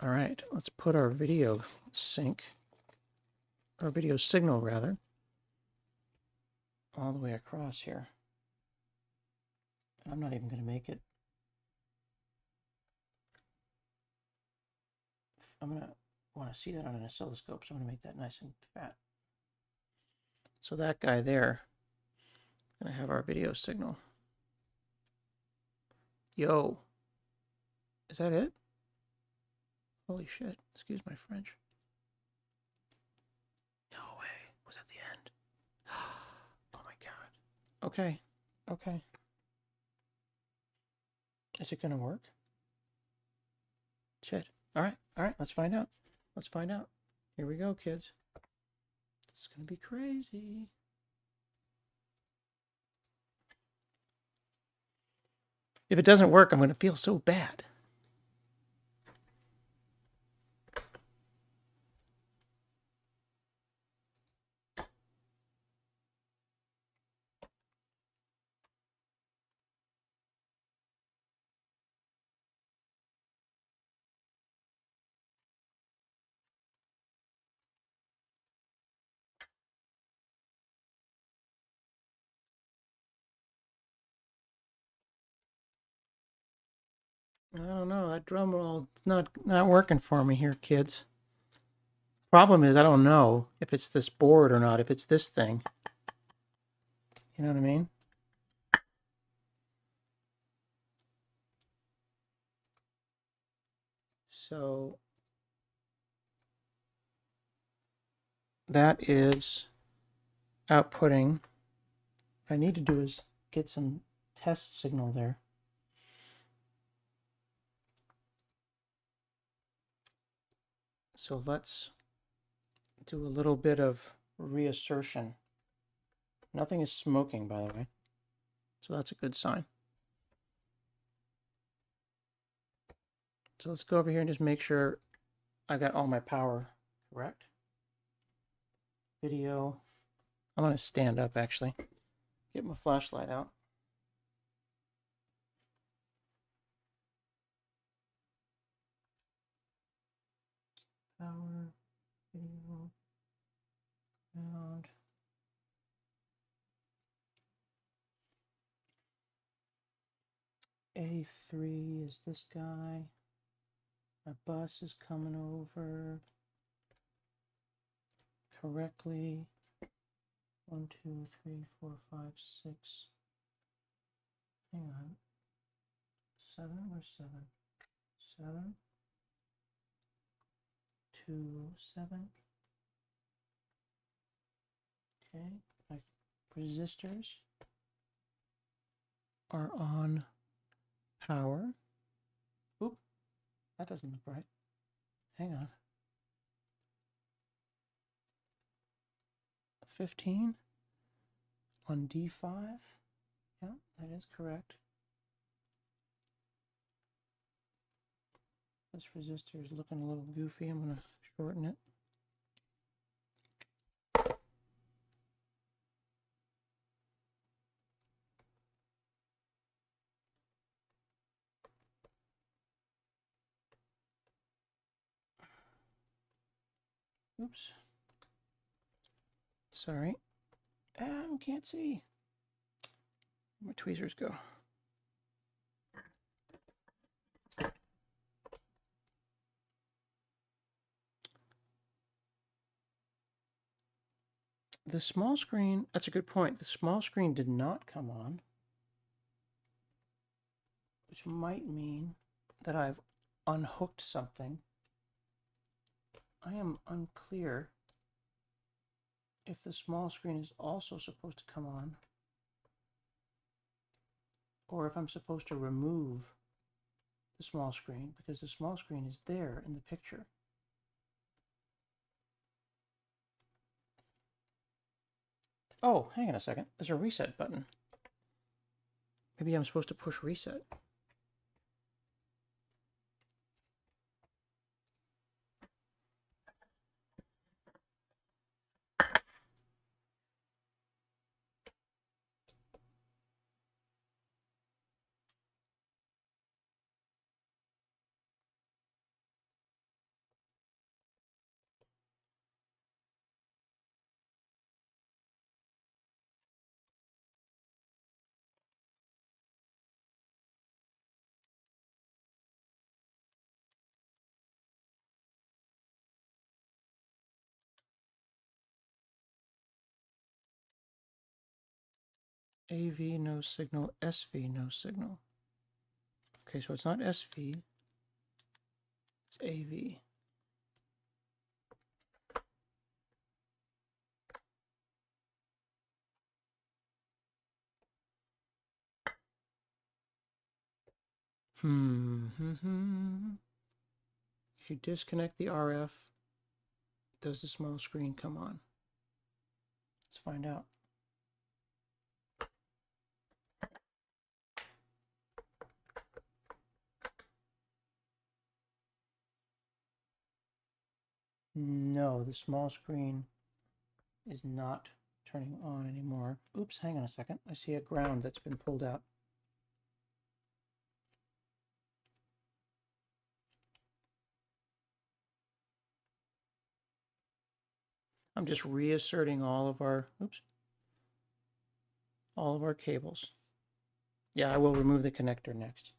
All right, let's put our video sync, or video signal rather, all the way across here. I'm not even going to make it. I'm going to want to see that on an oscilloscope, so I'm going to make that nice and fat. So that guy there, going to have our video signal. Yo, is that it? Holy shit, excuse my French. No way, was that the end? Oh my god. Okay, okay. Is it gonna work? Shit. All right, let's find out. Let's find out. Here we go, kids. This is gonna be crazy. If it doesn't work, I'm gonna feel so bad. I don't know, that drum roll not working for me here, kids. Problem is, I don't know if it's this board or not, if it's this thing. You know what I mean? So that is outputting. What I need to do is get some test signal there. So let's do a little bit of reassertion. Nothing is smoking, by the way. So that's a good sign. So let's go over here and just make sure I got all my power correct. Video. I'm going to stand up, actually. Get my flashlight out. Power, video, sound. A3 is this guy. My bus is coming over correctly. 1, 2, 3, 4, 5, 6. Hang on. 7 or 7? 7. 2, 7. Okay. My resistors are on power. Oop. That doesn't look right. Hang on. 15 on D5. Yeah, that is correct. This resistor is looking a little goofy. I'm going to shorten it. Oops. Sorry. I can't see. Where my tweezers go. The small screen, that's a good point. The small screen did not come on, which might mean that I've unhooked something. I am unclear if the small screen is also supposed to come on, or if I'm supposed to remove the small screen, because the small screen is there in the picture. Oh, hang on a second. There's a reset button. Maybe I'm supposed to push reset. AV, no signal. SV, no signal. Okay, so it's not SV. It's AV. If you disconnect the RF, does the small screen come on? Let's find out. No, the small screen is not turning on anymore. Oops, hang on a second. I see a ground that's been pulled out. I'm just reasserting all of our, all of our cables. Yeah, I will remove the connector next.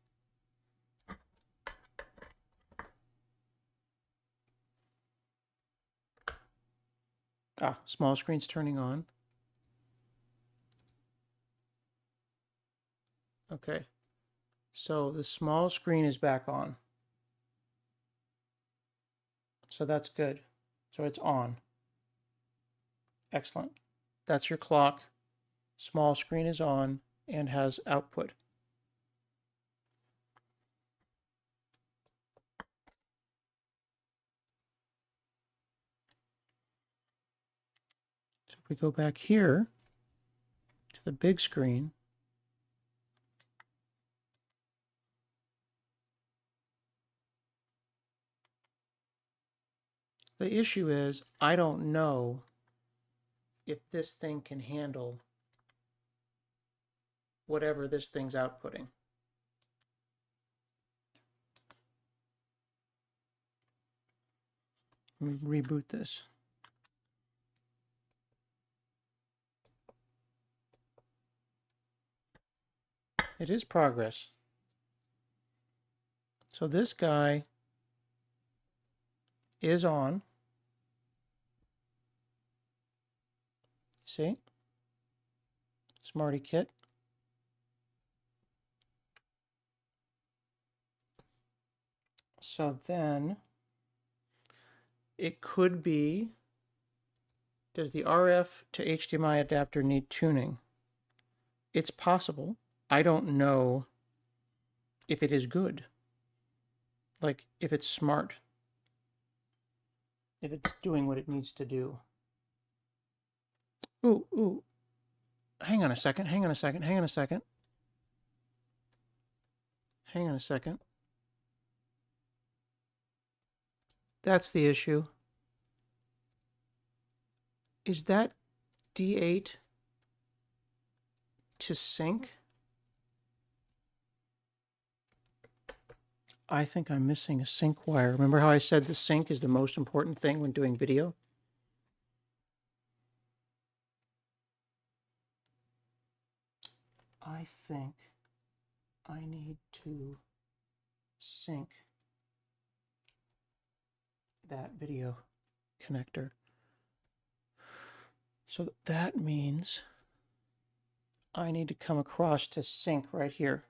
Ah, small screen's turning on. Okay, so the small screen is back on. So that's good. So it's on. Excellent. That's your clock. Small screen is on and has output. So if we go back here to the big screen, the issue is I don't know if this thing can handle whatever this thing's outputting. Let me reboot this. It is progress. So this guy is on. See? Smarty Kit. So then it could be, does the RF to HDMI adapter need tuning? It's possible. I don't know if it is good. Like if it's smart. If it's doing what it needs to do. Ooh. Hang on a second. Hang on a second. That's the issue. Is that D8 to sync? I think I'm missing a sync wire. Remember how I said the sync is the most important thing when doing video? I think I need to sync that video connector. So that means I need to come across to sync right here.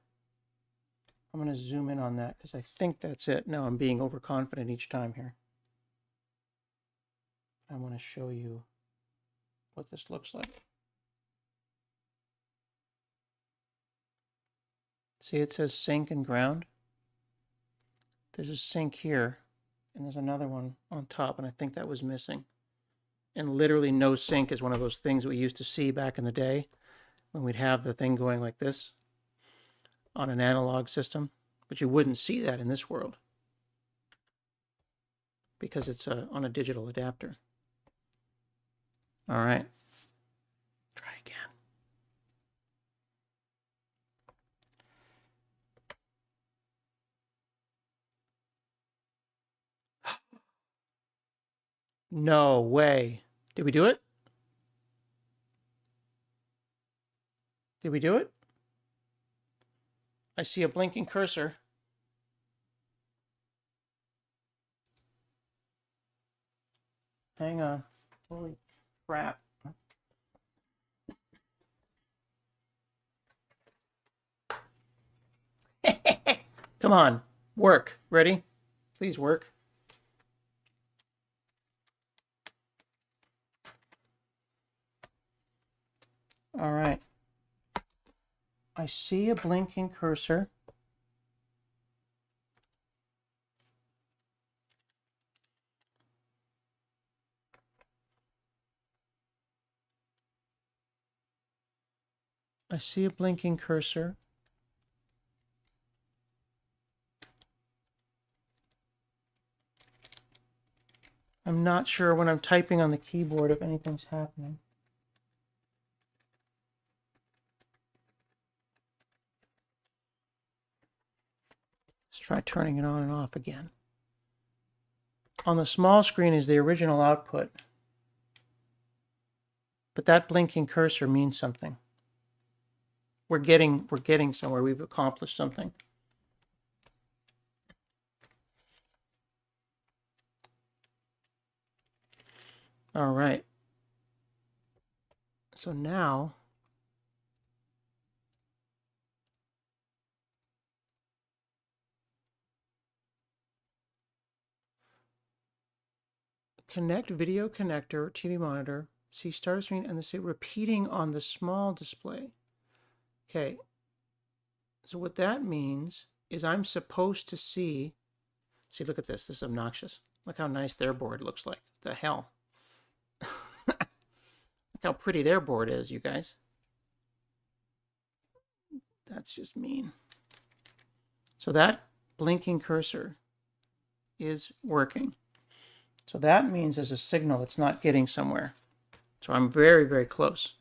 I'm going to zoom in on that because I think that's it. No, I'm being overconfident each time here. I want to show you what this looks like. See, it says sync and ground. There's a sync here, and there's another one on top, and I think that was missing. And literally no sync is one of those things we used to see back in the day when we'd have the thing going like this on an analog system, but you wouldn't see that in this world because it's on a digital adapter. All right, try again. No way. Did we do it? Did we do it? I see a blinking cursor. Hang on. Holy crap. Come on, work. Ready? Please work. All right. I see a blinking cursor. I see a blinking cursor. I'm not sure when I'm typing on the keyboard if anything's happening. Let's try turning it on and off again. On the small screen is the original output, but that blinking cursor means something. We're getting somewhere. We've accomplished something. All right. So now connect video connector, TV monitor, see start screen, and see repeating on the small display. Okay. So what that means is I'm supposed to see, look at this. This is obnoxious. Look how nice their board looks like. The hell? Look how pretty their board is, you guys. That's just mean. So that blinking cursor is working. So that means there's a signal that's not getting somewhere. So I'm very, very close.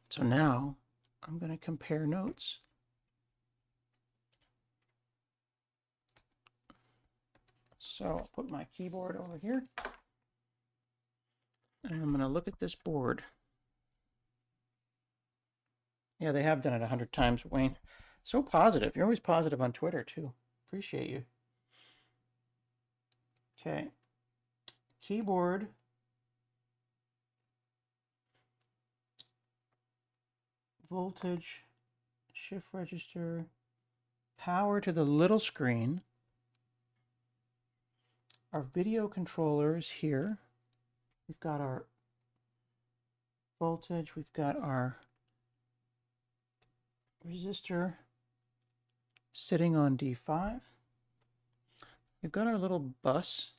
So now I'm going to compare notes. So I'll put my keyboard over here. And I'm going to look at this board. Yeah, they have done it 100 times, Wayne. So positive. You're always positive on Twitter, too. Appreciate you. Okay. Keyboard. Voltage. Shift register. Power to the little screen. Our video controller is here. We've got our voltage. We've got our resistor sitting on D5. We've got our little bus.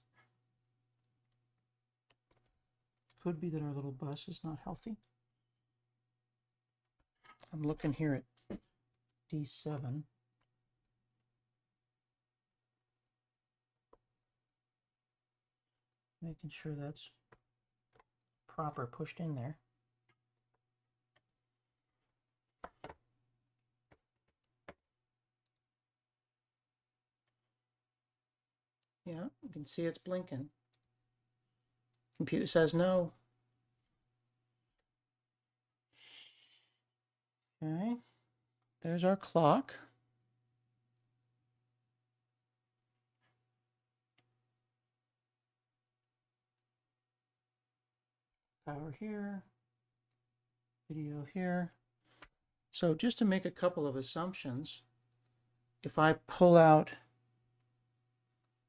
Could be that our little bus is not healthy. I'm looking here at D7. Making sure that's proper pushed in there. Yeah, you can see it's blinking. Computer says no. Okay, there's our clock. Power here, video here. So just to make a couple of assumptions, if I pull out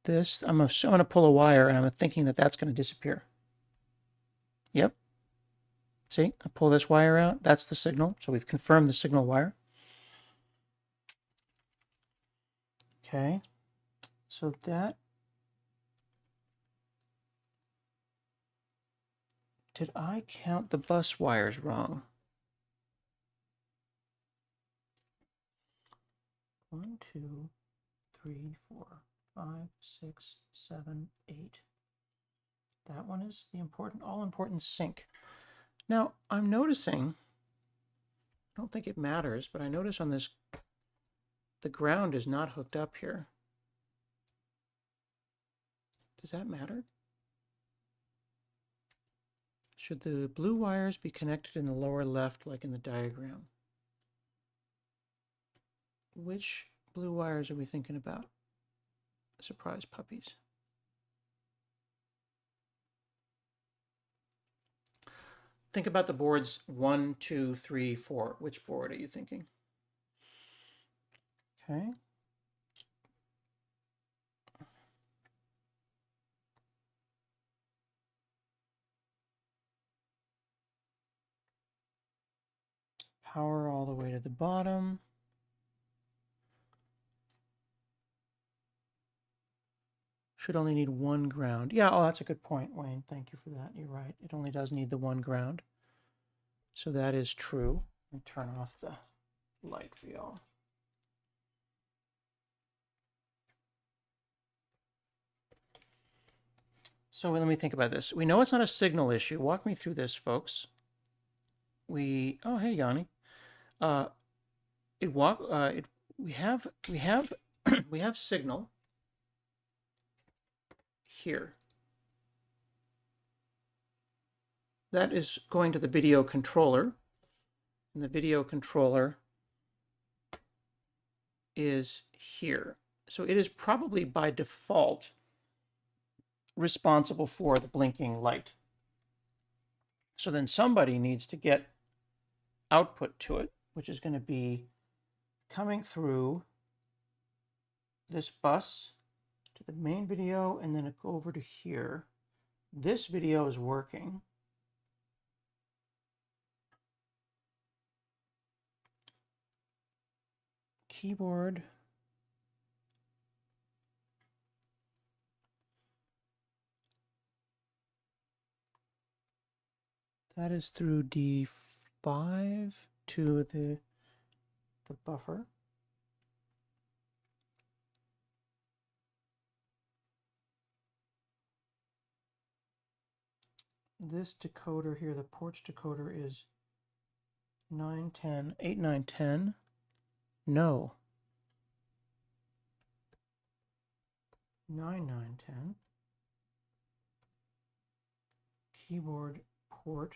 this, I'm going to pull a wire and I'm thinking that that's going to disappear. Yep. See, I pull this wire out. That's the signal. So we've confirmed the signal wire. Okay. So that, did I count the bus wires wrong? 1, 2, 3, 4, 5, 6, 7, 8. That one is the important, all-important sync. Now, I'm noticing, I don't think it matters, but I notice on this, the ground is not hooked up here. Does that matter? Should the blue wires be connected in the lower left, like in the diagram? Which blue wires are we thinking about? Surprise puppies. Think about the boards 1, 2, 3, 4. Which board are you thinking? Okay. Power all the way to the bottom. Should only need one ground. Yeah, oh, that's a good point, Wayne. Thank you for that. You're right. It only does need the one ground. So that is true. Let me turn off the light for y'all. So let me think about this. We know it's not a signal issue. Walk me through this, folks. Oh, hey, Yanni. We have we have signal here. That is going to the video controller, and the video controller is here. So it is probably by default responsible for the blinking light. So then somebody needs to get output to it, which is going to be coming through this bus to the main video, and then it go over to here. This video is working. Keyboard. That is through D5 to the buffer. This decoder here, the porch decoder, is 9, 10, 8, 9, 10. No. 9, 9, 10. Keyboard port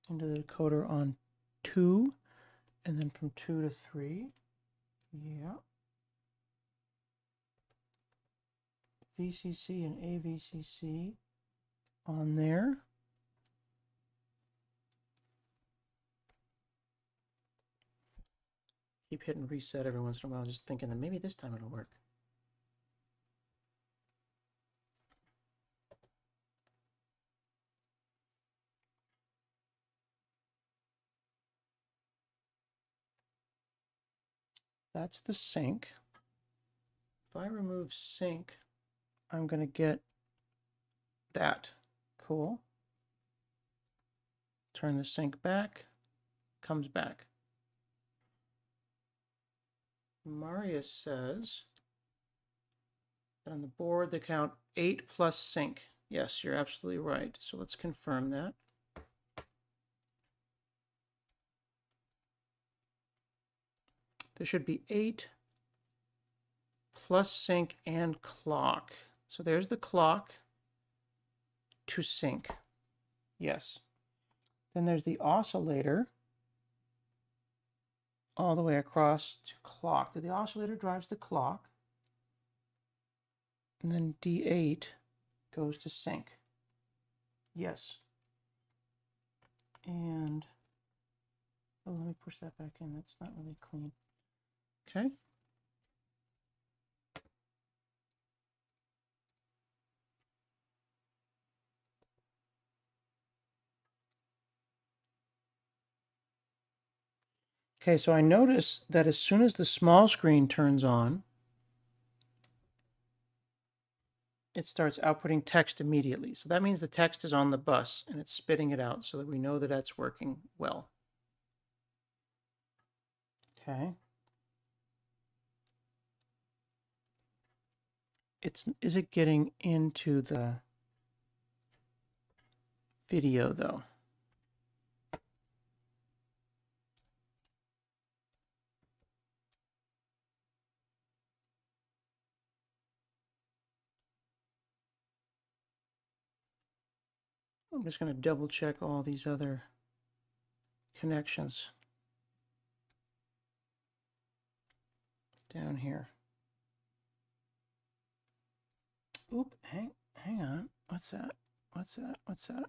into the decoder on 2, and then from 2 to 3. Yeah. VCC and AVCC on there. Keep hitting reset every once in a while, just thinking that maybe this time it'll work. That's the sync. If I remove sync, I'm going to get that. Cool. Turn the sync back, comes back. Marius says that on the board they count 8 plus sync. Yes, you're absolutely right. So let's confirm that. There should be 8 plus sync and clock. So there's the clock to sync. Yes. Then there's the oscillator all the way across to clock. The oscillator drives the clock. And then D8 goes to sync. Yes. And, oh, let me push that back in. That's not really clean. Okay. Okay, so I notice that as soon as the small screen turns on, it starts outputting text immediately. So that means the text is on the bus and it's spitting it out so that we know that that's working well. Okay. Is it getting into the video though? I'm just going to double check all these other connections down here. Oop, hang on. What's that? What's that? What's that?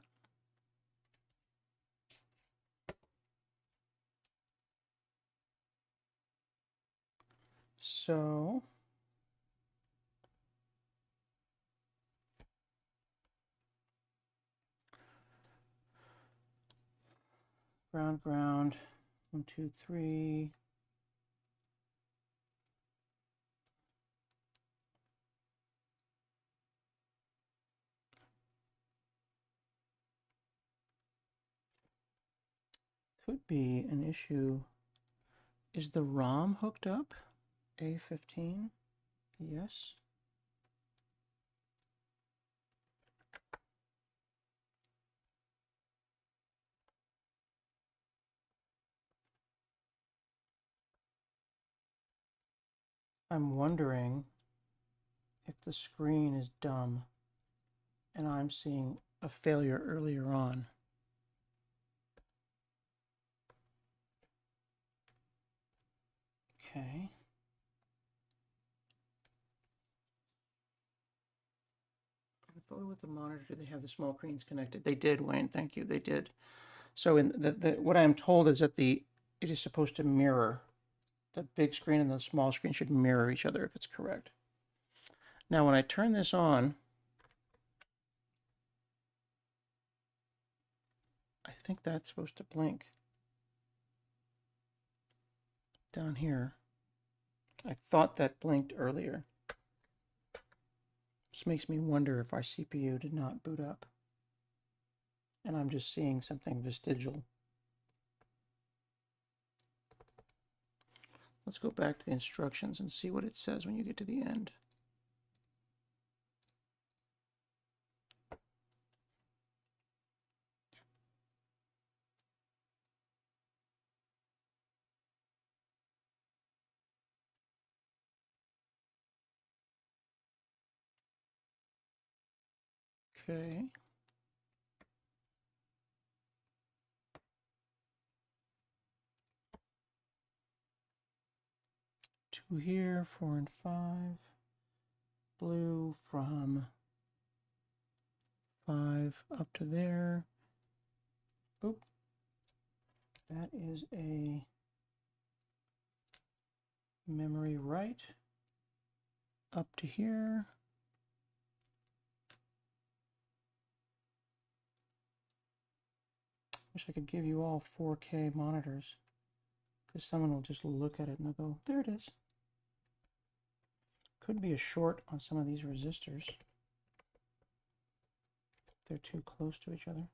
So ground, 1, 2, 3. Could be an issue. Is the ROM hooked up? A15? Yes. I'm wondering if the screen is dumb and I'm seeing a failure earlier on. Okay. The photo with the monitor, do they have the small screens connected? They did, Wayne. Thank you. They did. So in what I am told is that it is supposed to mirror. The big screen and the small screen should mirror each other if it's correct. Now, when I turn this on, I think that's supposed to blink down here. I thought that blinked earlier. This makes me wonder if our CPU did not boot up and I'm just seeing something vestigial. Let's go back to the instructions and see what it says when you get to the end. Okay. Two here, 4 and 5. Blue from 5 up to there. Oop. That is a memory right up to here. Wish I could give you all 4K monitors, because someone will just look at it and they'll go, there it is. Could be a short on some of these resistors. They're too close to each other.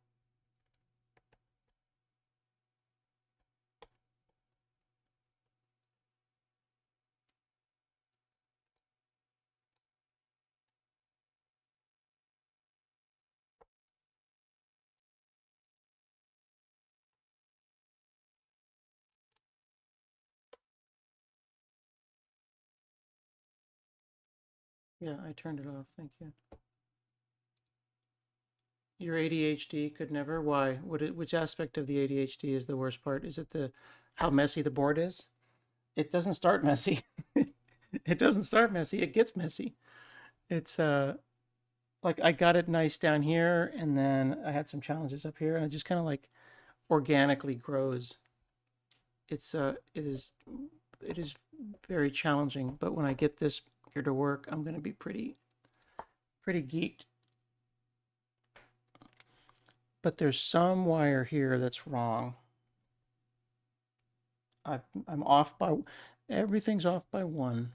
Yeah, I turned it off. Thank you. Your ADHD could never. Why? Which aspect of the ADHD is the worst part? Is it how messy the board is? It doesn't start messy. It doesn't start messy. It gets messy. It's like I got it nice down here, and then I had some challenges up here, and it just kind of like organically grows. It is very challenging, but when I get this here to work, I'm going to be pretty geeked. But there's some wire here that's wrong. I'm off by, everything's off by 1.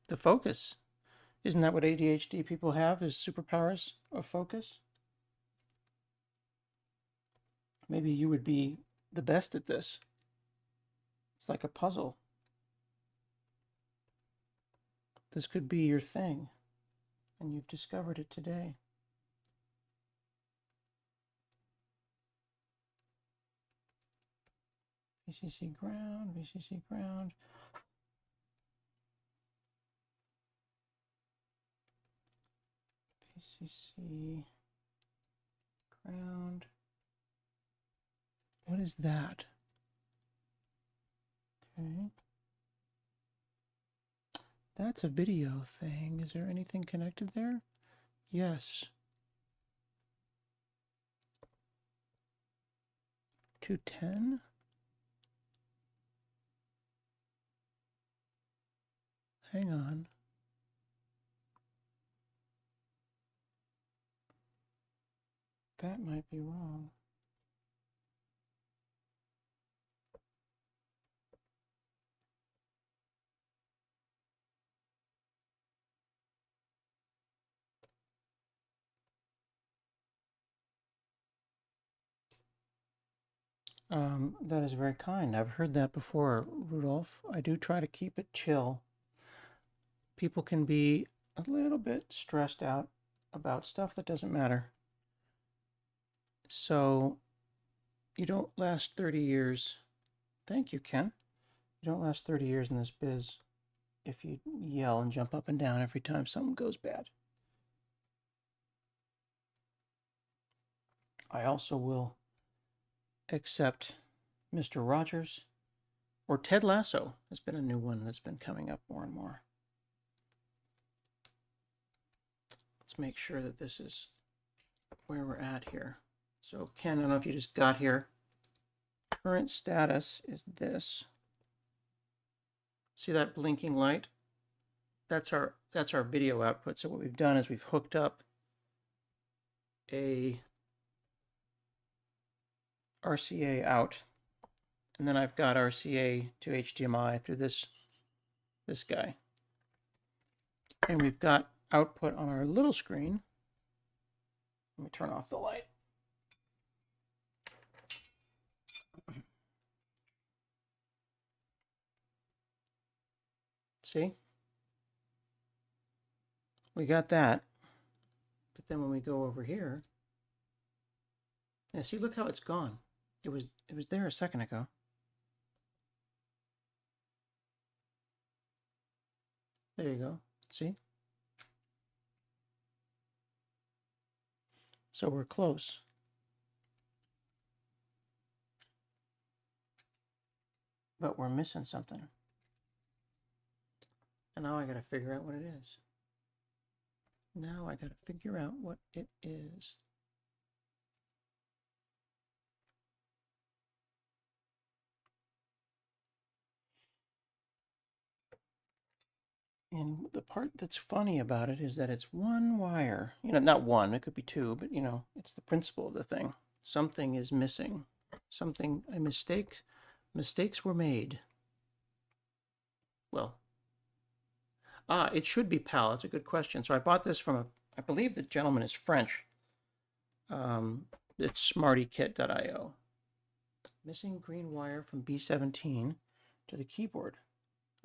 The focus. Isn't that what ADHD people have, is superpowers of focus? Maybe you would be the best at this. It's like a puzzle. This could be your thing, and you've discovered it today. VCC ground, VCC ground. VCC ground. What is that? Okay. That's a video thing. Is there anything connected there? Yes. 210. Hang on. That might be wrong. That is very kind. I've heard that before, Rudolph. I do try to keep it chill. People can be a little bit stressed out about stuff that doesn't matter. So you don't last 30 years. Thank you, Ken. You don't last 30 years in this biz if you yell and jump up and down every time something goes bad. I also will accept Mr. Rogers, or Ted Lasso has been a new one that's been coming up more and more. Let's make sure that this is where we're at here. So Ken, I don't know if you just got here. Current status is this. See that blinking light? That's our video output. So what we've done is we've hooked up a RCA out, and then I've got RCA to HDMI through this guy. And we've got output on our little screen. Let me turn off the light. See? We got that. But then when we go over here, yeah, see, look how it's gone. It was there a second ago. There you go. See? So we're close. But we're missing something. And now I got to figure out what it is. Now I got to figure out what it is. And the part that's funny about it is that it's one wire. You know, not one, it could be two, but you know, it's the principle of the thing. Something is missing. Something, a mistake, mistakes were made. Well, it should be PAL. That's a good question. So I bought this from I believe the gentleman is French. It's smartykit.io. Missing green wire from B17 to the keyboard.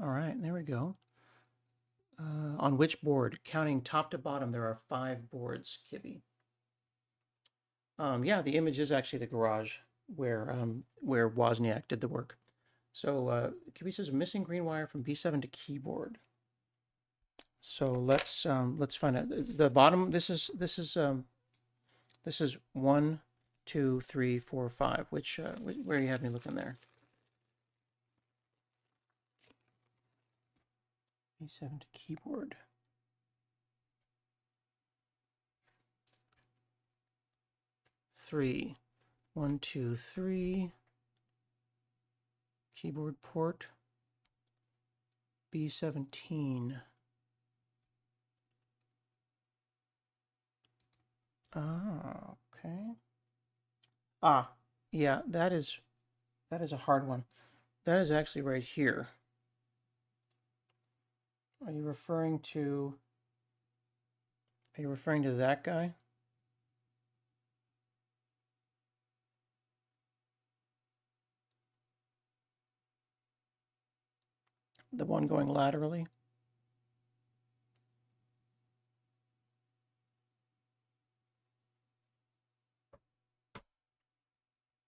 All right, there we go. On which board? Counting top to bottom, there are 5 boards, Kibby. Yeah, the image is actually the garage where Wozniak did the work. So Kibby says missing green wire from B7 to keyboard. So let's find out the bottom. This is 1, 2, 3, 4, 5. Which where you have me looking there? B7 to keyboard. Three. 1, 2, 3. Keyboard port. B17. Ah, okay. Ah, yeah, that is a hard one. That is actually right here. Are you referring to that guy? The one going laterally?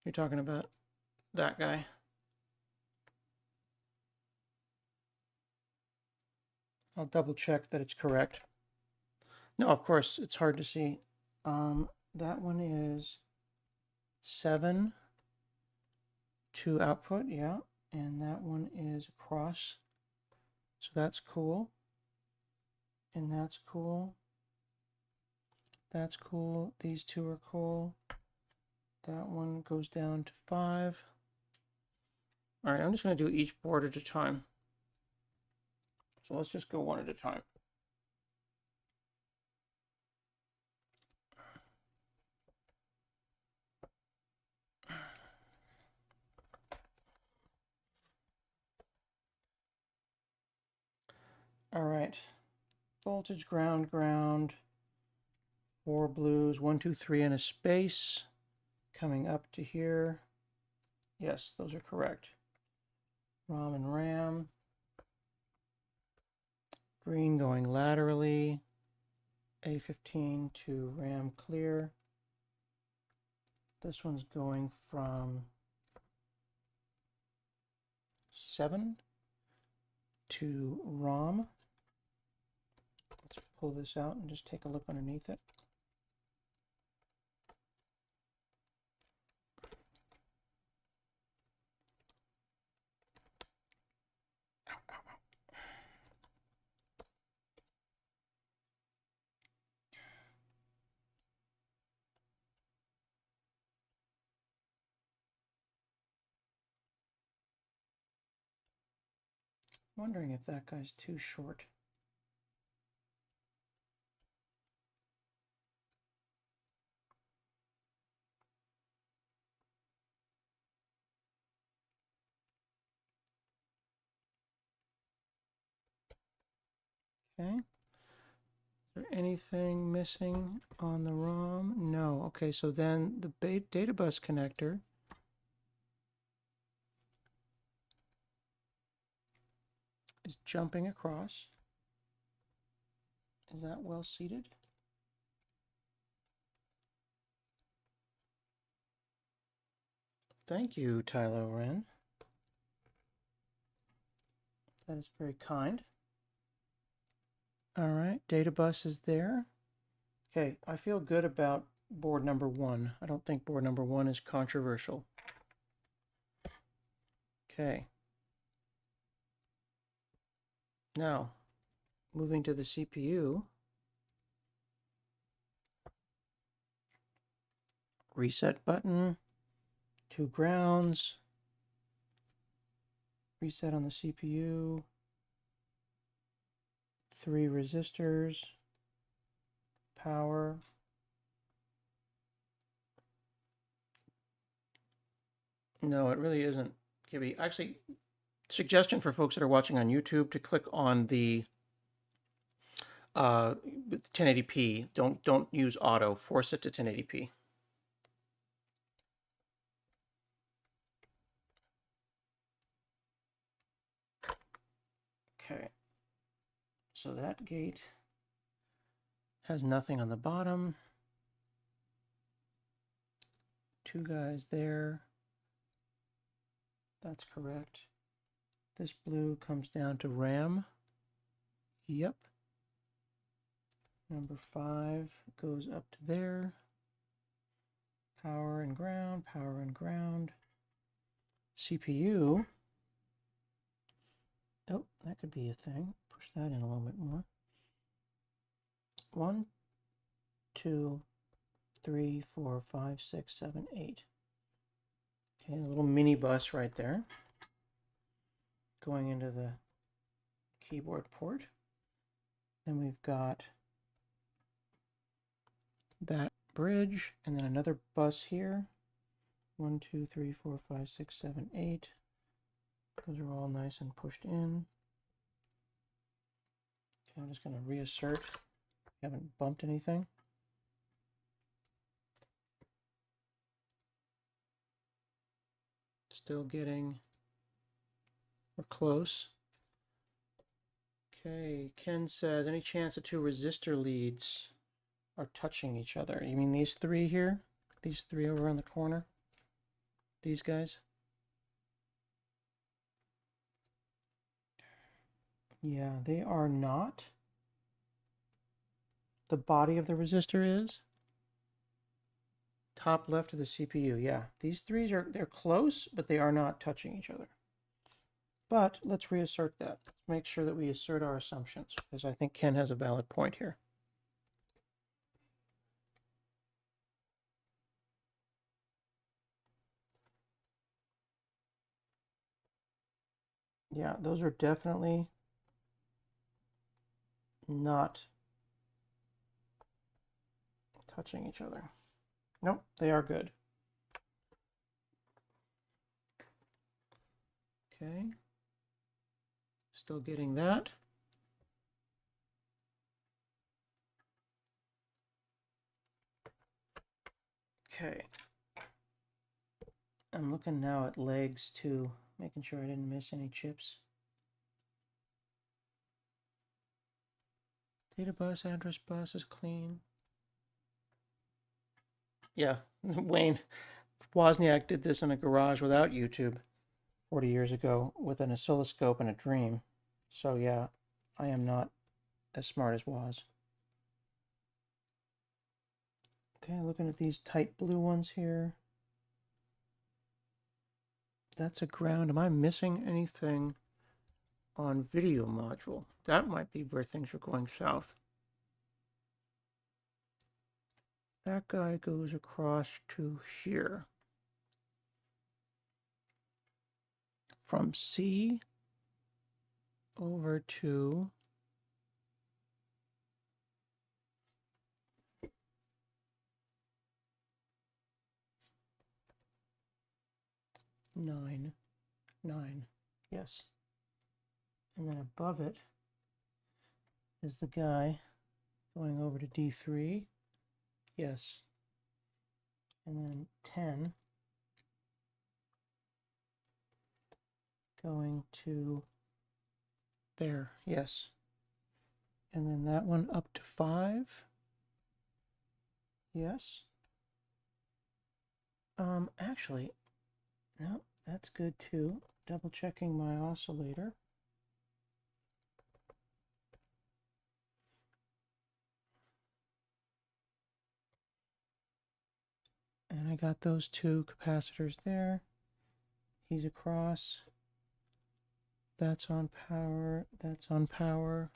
You're talking about that guy? I'll double check that it's correct. No, of course, it's hard to see. That one is 7 to output, yeah. And that one is across. So that's cool. And that's cool. That's cool. These two are cool. That one goes down to 5. All right, I'm just going to do each board at a time. So let's just go one at a time. All right. Voltage, ground, ground. 4 blues, 1, 2, 3, and a space. Coming up to here. Yes, those are correct. ROM and RAM. Green going laterally. A15 to RAM clear. This one's going from 7 to ROM. Let's pull this out and just take a look underneath it. Wondering if that guy's too short. Okay. Is there anything missing on the ROM? No. Okay, so then the data bus connector is jumping across. Is that well seated? Thank you, Tylo Ren. That is very kind. All right, data bus is there. Okay, I feel good about board number 1. I don't think board number 1 is controversial. Okay. Now, moving to the CPU. Reset button. 2 grounds. Reset on the CPU. 3 resistors. Power. No, it really isn't, Gibby. Actually, suggestion for folks that are watching on YouTube to click on the 1080p. Don't use auto. Force it to 1080p. Okay. So that gate has nothing on the bottom. 2 guys there. That's correct. This blue comes down to RAM. Yep. Number 5 goes up to there. Power and ground, power and ground. CPU. Oh, that could be a thing. Push that in a little bit more. 1, 2, 3, 4, 5, 6, 7, 8. Okay, a little mini bus right there. Going into the keyboard port. Then we've got that bridge, and then another bus here. 1, 2, 3, 4, 5, 6, 7, 8. Those are all nice and pushed in. Okay, I'm just going to reassert. Haven't bumped anything. Still getting, we're close. Okay, Ken says, any chance the 2 resistor leads are touching each other? You mean these 3 here? These 3 over on the corner? These guys? Yeah, they are not. The body of the resistor is. Top left of the CPU, yeah. These 3s they're close, but they are not touching each other. But let's reassert that. Let's make sure that we assert our assumptions, because I think Ken has a valid point here. Yeah, those are definitely not touching each other. Nope, they are good. Okay. Still getting that. Okay. I'm looking now at legs too, making sure I didn't miss any chips. Data bus, address bus is clean. Yeah, Wayne Wozniak did this in a garage without YouTube 40 years ago with an oscilloscope and a dream. So yeah, I am not as smart as Woz. Okay, looking at these tight blue ones here. That's a ground. Am I missing anything on video module? That might be where things are going south. That guy goes across to here. From C over to nine. Yes. And then above it is the guy going over to D3. Yes. And then 10 going to there. Yes. And then that one up to 5. Yes. Actually, no, that's good too. Double checking my oscillator. And I got those two capacitors there. He's across. That's on power. That's on power.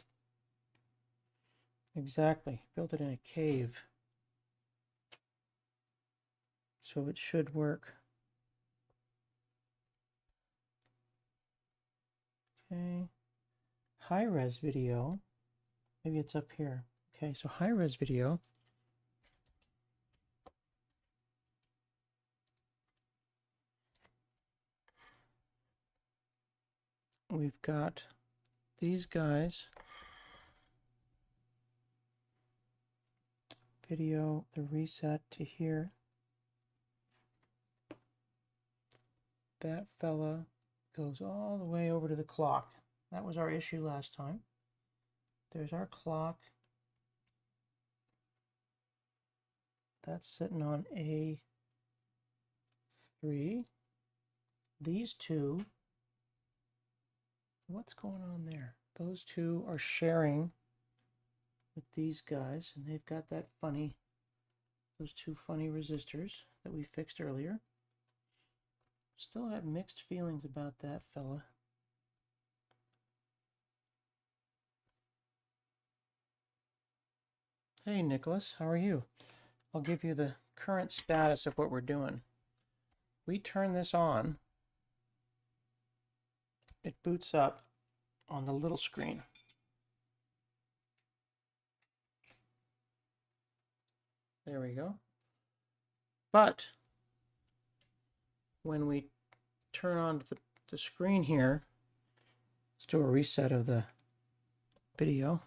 Exactly. Built it in a cave. So it should work. Okay. High-res video. Maybe it's up here. Okay, so high-res video. We've got these guys. Video, the reset to here. That fella goes all the way over to the clock. That was our issue last time. There's our clock. That's sitting on A3. These two, what's going on there? Those two are sharing with these guys, and they've got that funny, those two funny resistors that we fixed earlier. Still have mixed feelings about that fella. Hey Nicholas, how are you? I'll give you the current status of what we're doing. We turn this on, it boots up on the little screen. There we go. But when we turn on the screen here, let's do a reset of the video.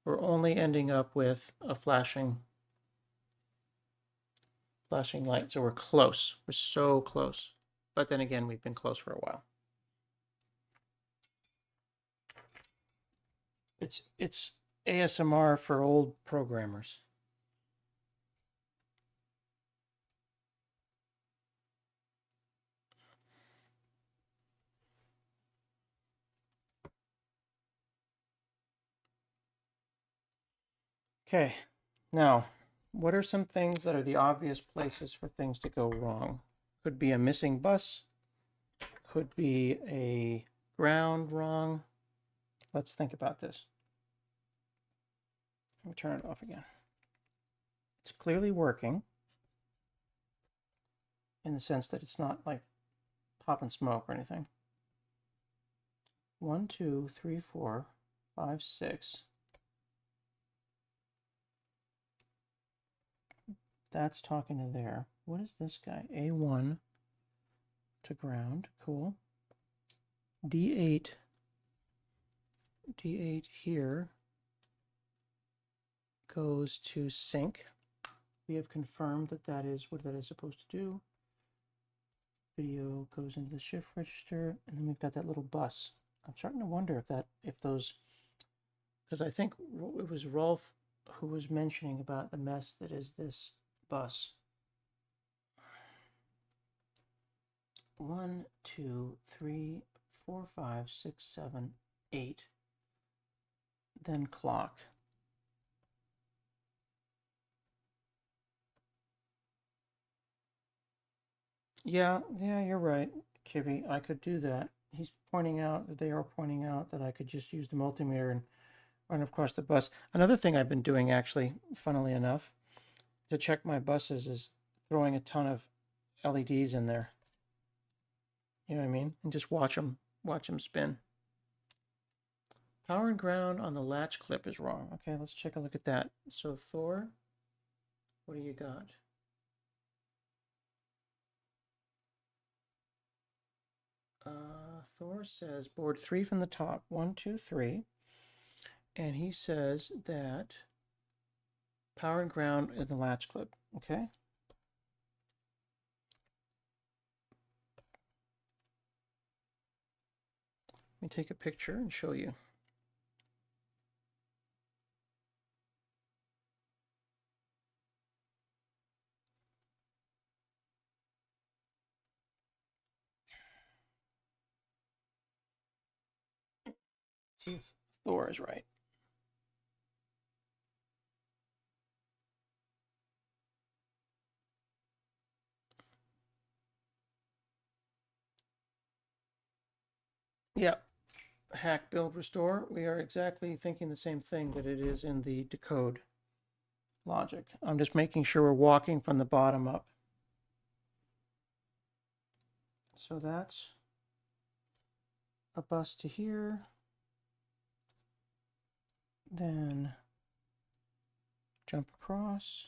We're only ending up with a flashing light. So we're close. We're so close. But then again, we've been close for a while. It's ASMR for old programmers. Okay, now, what are some things that are the obvious places for things to go wrong? Could be a missing bus, could be a ground wrong. Let's think about this. Let me turn it off again. It's clearly working in the sense that it's not like popping smoke or anything. 1, 2, 3, 4. 5, 6. That's talking to there. What is this guy? A1 to ground. Cool. D8. D8 here goes to sync. We have confirmed that that is what that is supposed to do. Video goes into the shift register, and then we've got that little bus. I'm starting to wonder if those, because I think it was Rolf who was mentioning about the mess that is this bus. 1, 2, 3, 4, 5, 6, 7, 8. Then clock. Yeah, you're right, Kibby. I could do that. He's pointing out that they are pointing out that I could just use the multimeter and run across the bus. Another thing I've been doing, actually, funnily enough, to check my buses is throwing a ton of LEDs in there. You know what I mean? And just watch them spin. Power and ground on the latch clip is wrong. Okay, let's take a look at that. So Thor, what do you got? Thor says board 3 from the top. 1, 2, 3. And he says that power and ground in the latch clip. Okay. Let me take a picture and show you. See if Thor is right. Yep. Hack, build, restore. We are exactly thinking the same thing that it is in the decode logic. I'm just making sure we're walking from the bottom up. So that's a bus to here. Then jump across.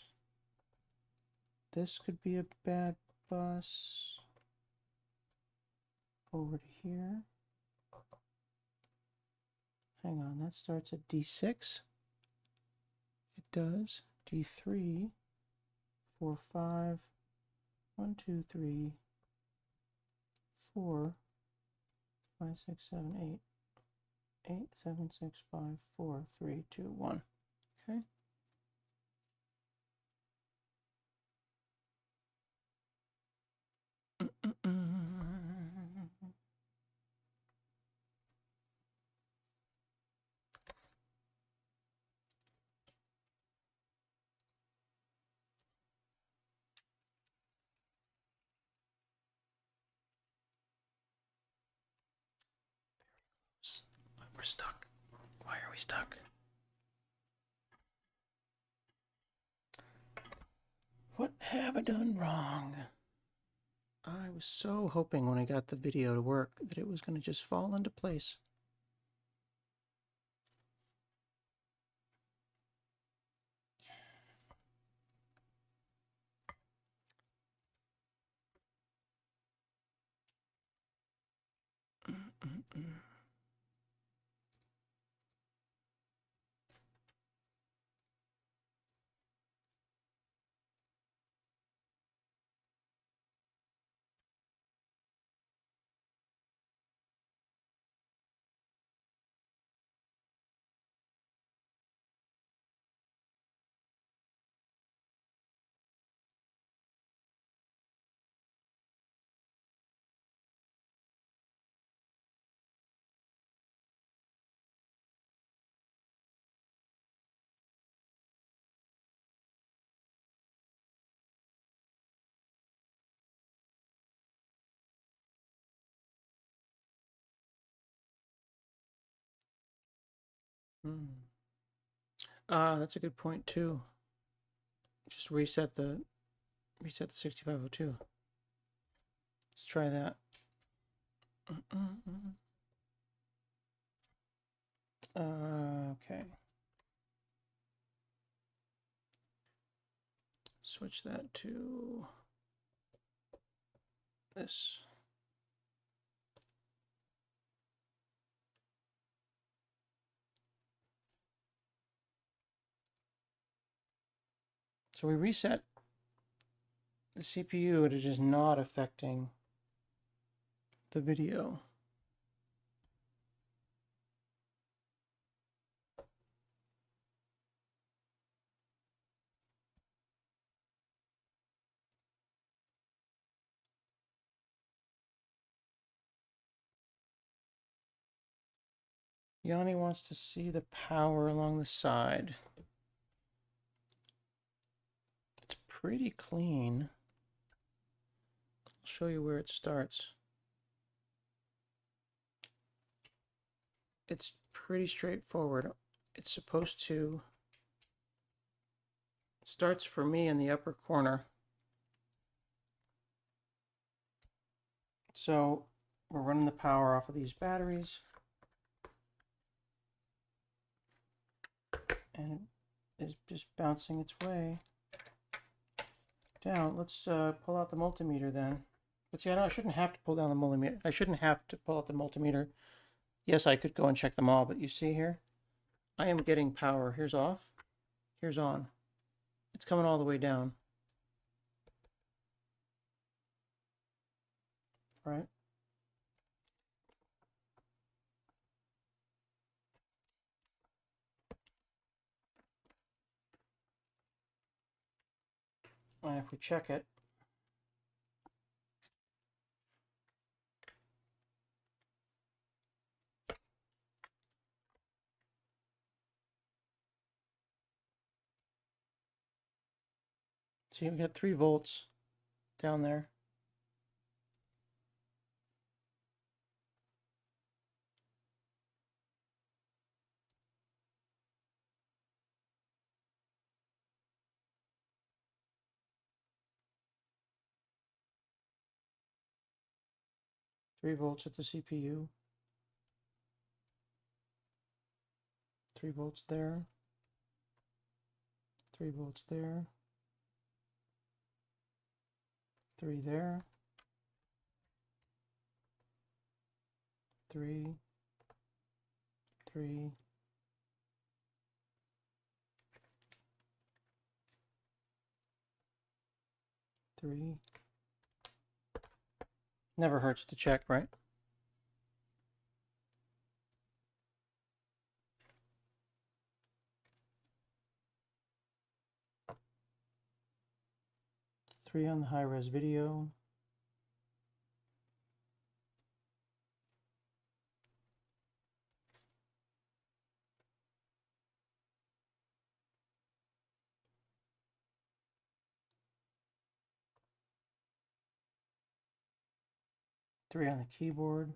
This could be a bad bus. Over to here. Hang on, that starts at D6. It does. D3, 4, 5, 1, 2, 3, 4, 5, 6, 7, 8, 8, 7, 6, 5, 4, 3, 2, 1. Okay. We're stuck. Why are we stuck? What have I done wrong? I was so hoping when I got the video to work that it was going to just fall into place. That's a good point too. Just reset the 6502. Let's try that. Okay. Switch that to this. So we reset the CPU, and it is not affecting the video. Yanni wants to see the power along the side. It's pretty clean. I'll show you where it starts. It's pretty straightforward. It's supposed to, it starts for me in the upper corner. So we're running the power off of these batteries. And it is just bouncing its way down. Let's pull out the multimeter then. But see, I shouldn't have to pull down the multimeter. I shouldn't have to pull out the multimeter. Yes, I could go and check them all, but you see here, I am getting power. Here's off, here's on. It's coming all the way down. Right? And if we check it, see, we got 3 volts down there. Three volts at the CPU. 3 volts there. 3 volts there. 3 there. 3. 3. 3. Never hurts to check, right? Three on the high-res video. Three on the keyboard.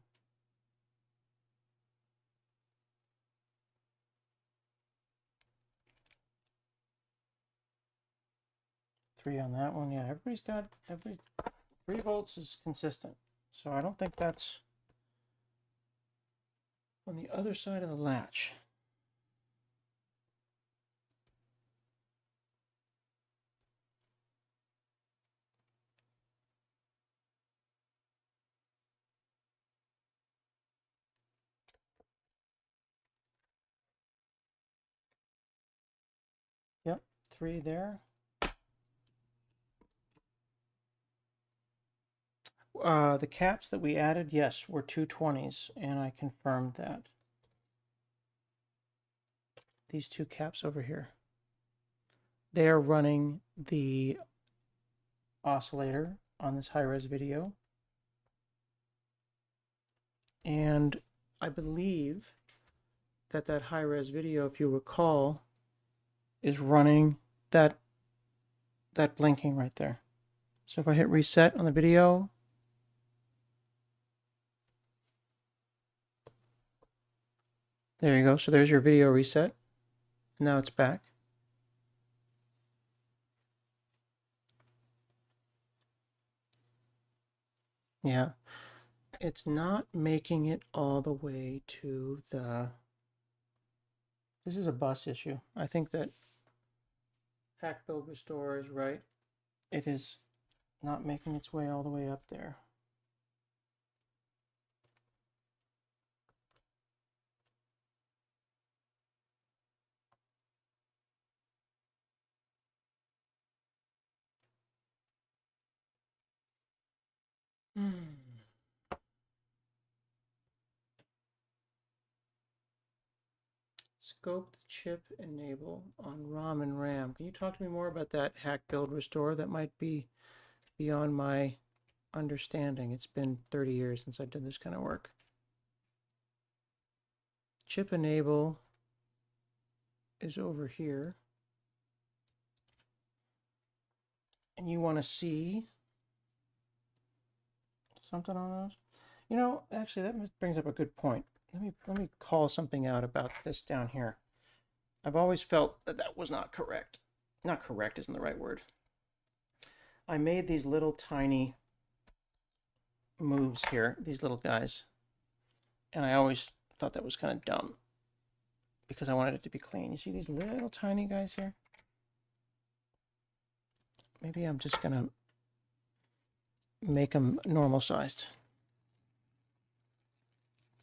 Three on that one. Yeah, everybody's got 3 volts is consistent. So I don't think that's on the other side of the latch. Yep, 3 there. The caps that we added, yes, were 220s, and I confirmed that. These 2 caps over here. They are running the oscillator on this high-res video. And I believe that that high-res video, if you recall, is running that blinking right there. So if I hit reset on the video, there you go. So there's your video reset. Now it's back. Yeah, it's not making it all the way to the This is a bus issue. I think that hack build restore is right. It is not making its way all the way up there. Scope the chip enable on ROM and RAM. Can you talk to me more about that hack build restore? That might be beyond my understanding. It's been 30 years since I did this kind of work. Chip enable is over here. And you want to see something on those? You know, actually, that brings up a good point. Let me call something out about this down here. I've always felt that that was not correct. Not correct isn't the right word. I made these little tiny moves here, these little guys, and I always thought that was kind of dumb because I wanted it to be clean. You see these little tiny guys here? Maybe I'm just gonna make them normal sized.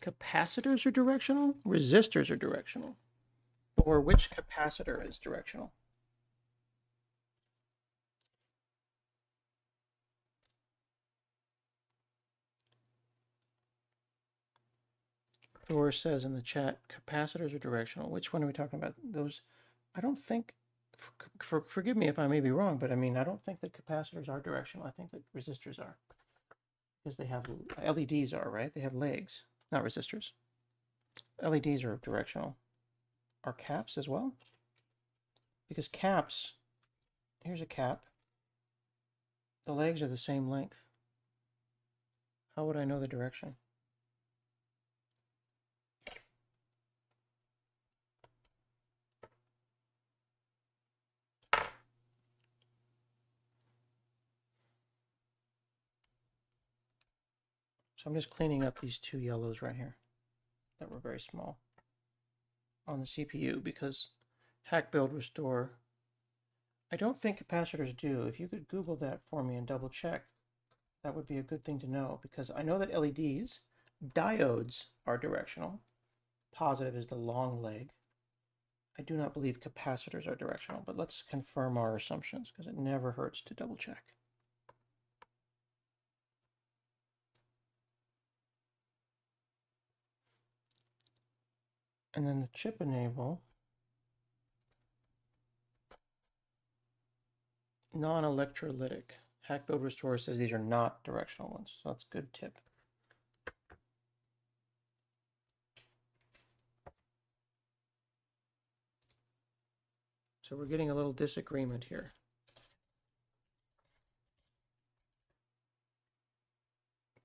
Capacitors are directional, resistors are directional. Or which capacitor is directional? Thor says in the chat, capacitors are directional. Which one are we talking about? Those, I don't think, forgive me if I may be wrong, but I mean, I don't think that capacitors are directional. I think that resistors are. Because they have, LEDs are, right? They have legs, not resistors. LEDs are directional. Are caps as well? Because caps, here's a cap. The legs are the same length. How would I know the direction? So I'm just cleaning up these two yellows right here that were very small on the CPU because hack build restore, I don't think capacitors do. If you could Google that for me and double check, that would be a good thing to know because I know that LEDs, diodes are directional. Positive is the long leg. I do not believe capacitors are directional, but let's confirm our assumptions because it never hurts to double check. And then the chip enable, non-electrolytic. Hack build restore says these are not directional ones, so that's a good tip. So we're getting a little disagreement here.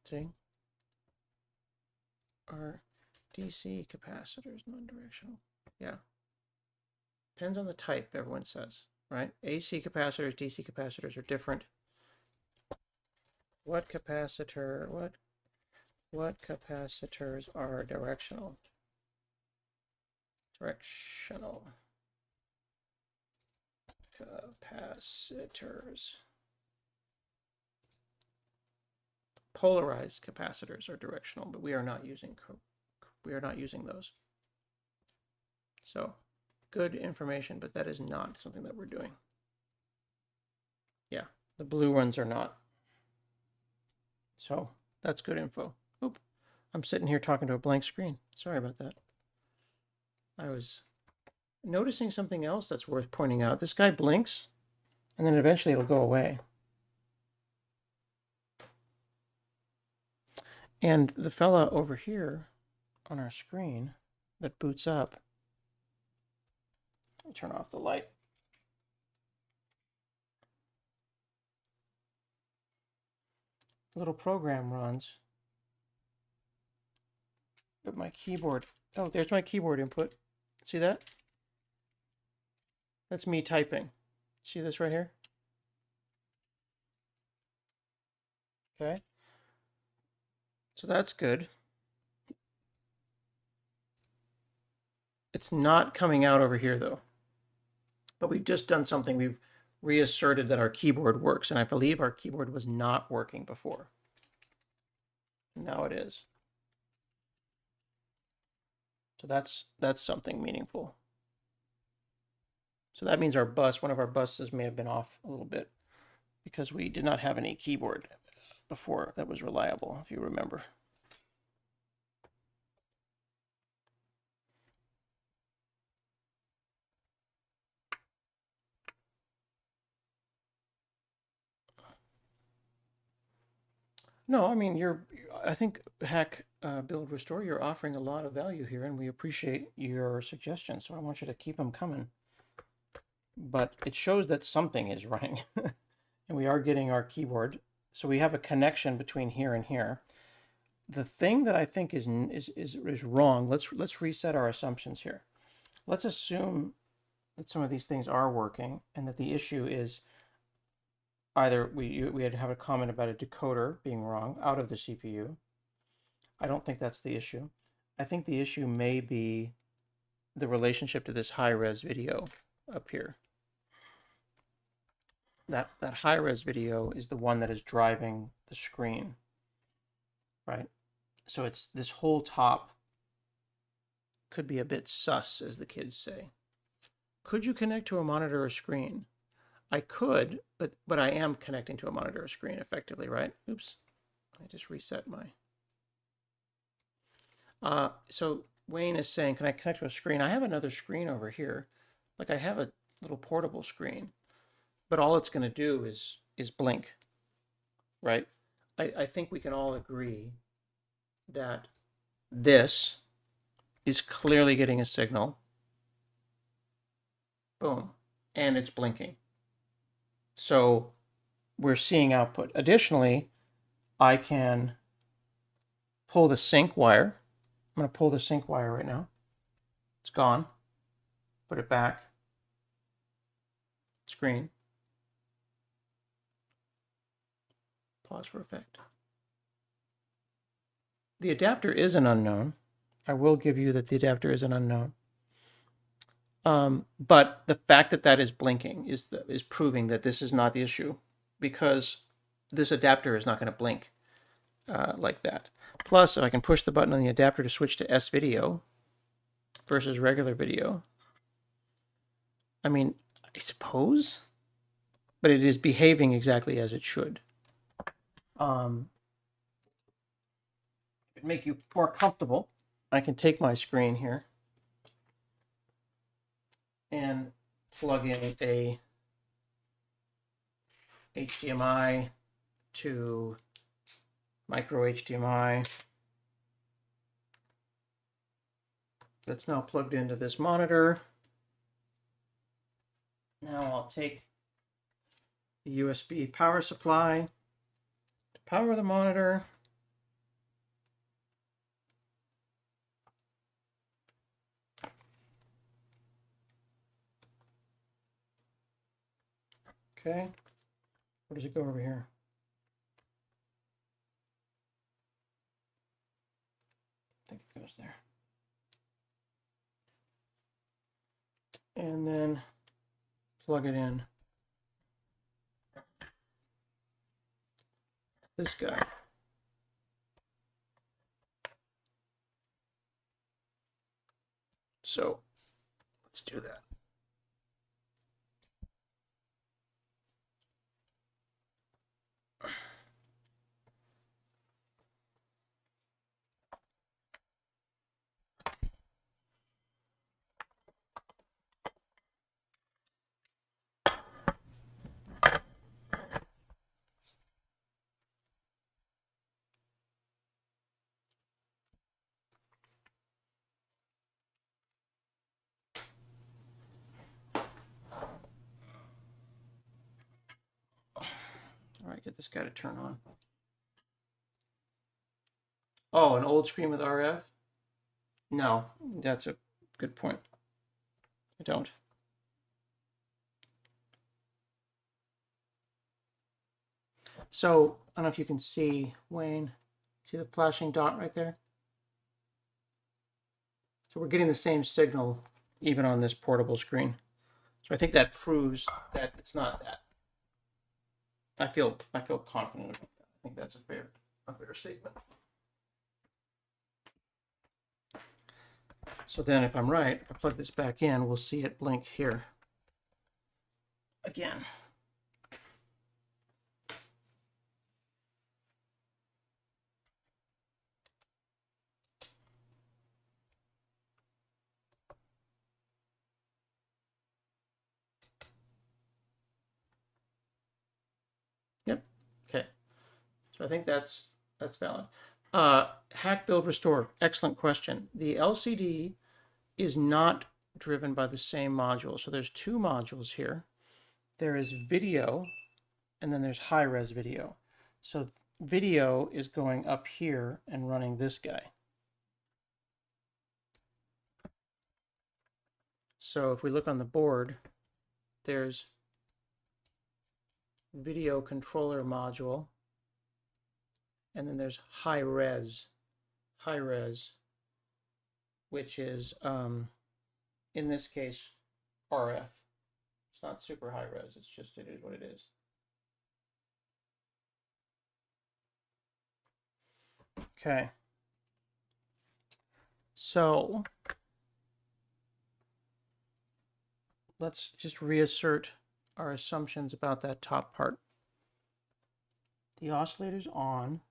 See? Are DC capacitors non-directional? Yeah. Depends on the type, everyone says, right? AC capacitors, DC capacitors are different. What capacitor, what capacitors are directional? Directional capacitors. Polarized capacitors are directional, but we are not using those. So good information, but that is not something that we're doing. Yeah, the blue ones are not. So that's good info. Oop, I'm sitting here talking to a blank screen. Sorry about that. I was noticing something else that's worth pointing out. This guy blinks, and then eventually it'll go away. And the fella over here on our screen that boots up, let me turn off the light. The little program runs, but my keyboard, oh, there's my keyboard input. See that? That's me typing. See this right here? Okay. So that's good. It's not coming out over here though. But we've just done something. We've reasserted that our keyboard works, and I believe our keyboard was not working before. Now it is. So that's something meaningful. So that means our bus, one of our buses may have been off a little bit because we did not have any keyboard before that was reliable, if you remember. No, I mean, I think Hack Build Restore, you're offering a lot of value here, and we appreciate your suggestions. So I want you to keep them coming. But it shows that something is running, and we are getting our keyboard. So we have a connection between here and here. The thing that I think is wrong. Let's reset our assumptions here. Let's assume that some of these things are working, and that the issue is either we had to have a comment about a decoder being wrong out of the CPU. I don't think that's the issue. I think the issue may be the relationship to this high-res video up here. That high-res video is the one that is driving the screen, right? So it's this whole top could be a bit sus, as the kids say. Could you connect to a monitor or screen? I could, but I am connecting to a monitor or screen effectively, right? Oops, I just reset my. So Wayne is saying, can I connect to a screen? I have another screen over here. Like I have a little portable screen, but all it's going to do is blink, right? I think we can all agree that this is clearly getting a signal. Boom, and it's blinking. So we're seeing output. Additionally, I can pull the sync wire. I'm going to pull the sync wire right now. It's gone. Put it back. Screen. Pause for effect. The adapter is an unknown. I will give you that the adapter is an unknown. But the fact that that is blinking is proving that this is not the issue, because this adapter is not going to blink like that. Plus, if I can push the button on the adapter to switch to S video versus regular video, I mean, I suppose, but it is behaving exactly as it should. It'd make you more comfortable. I can take my screen here and plug in a HDMI to micro HDMI that's now plugged into this monitor. Now I'll take the USB power supply to power the monitor. Okay, where does it go over here? I think it goes there. And then plug it in. This guy. So let's do that. All right, get this guy to turn on. Oh, an old screen with RF? No, that's a good point. I don't. So I don't know if you can see, Wayne, see the flashing dot right there? So we're getting the same signal even on this portable screen. So I think that proves that it's not that. I feel confident about that. I think that's a fair statement. So then if I'm right, if I plug this back in, we'll see it blink here again. Yep. Okay. So I think that's valid. Hack, build, restore. Excellent question. The LCD is not driven by the same module. So there's two modules here. There is video, and then there's high-res video. So video is going up here and running this guy. So if we look on the board, there's video controller module, and then there's high-res, which is, in this case, RF. It's not super high-res, it's just, it is what it is. Okay. So let's just reassert our assumptions about that top part. The oscillator's on.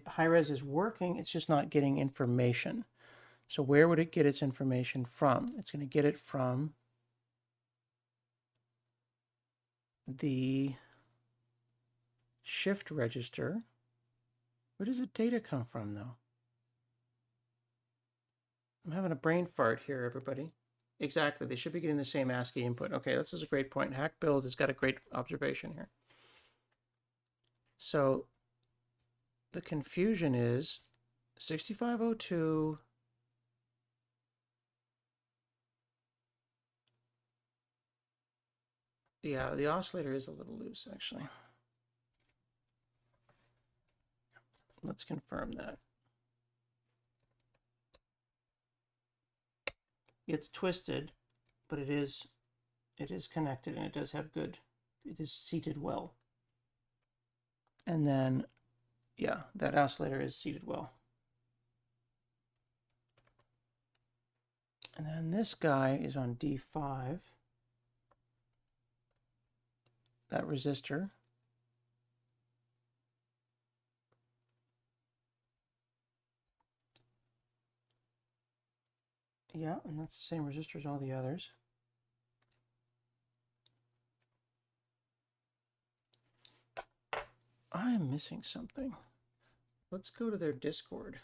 High-res is working, it's just not getting information. So where would it get its information from? It's going to get it from the shift register. Where does the data come from, though? I'm having a brain fart here, everybody. Exactly, they should be getting the same ASCII input. Okay, this is a great point. Hack build has got a great observation here. So the confusion is 6502. Yeah, the oscillator is a little loose, actually. Let's confirm that. It's twisted, but it is connected, and it does have good, it is seated well. And then, yeah, that oscillator is seated well. And then this guy is on D5. That resistor. Yeah, and that's the same resistor as all the others. I'm missing something. Let's go to their Discord.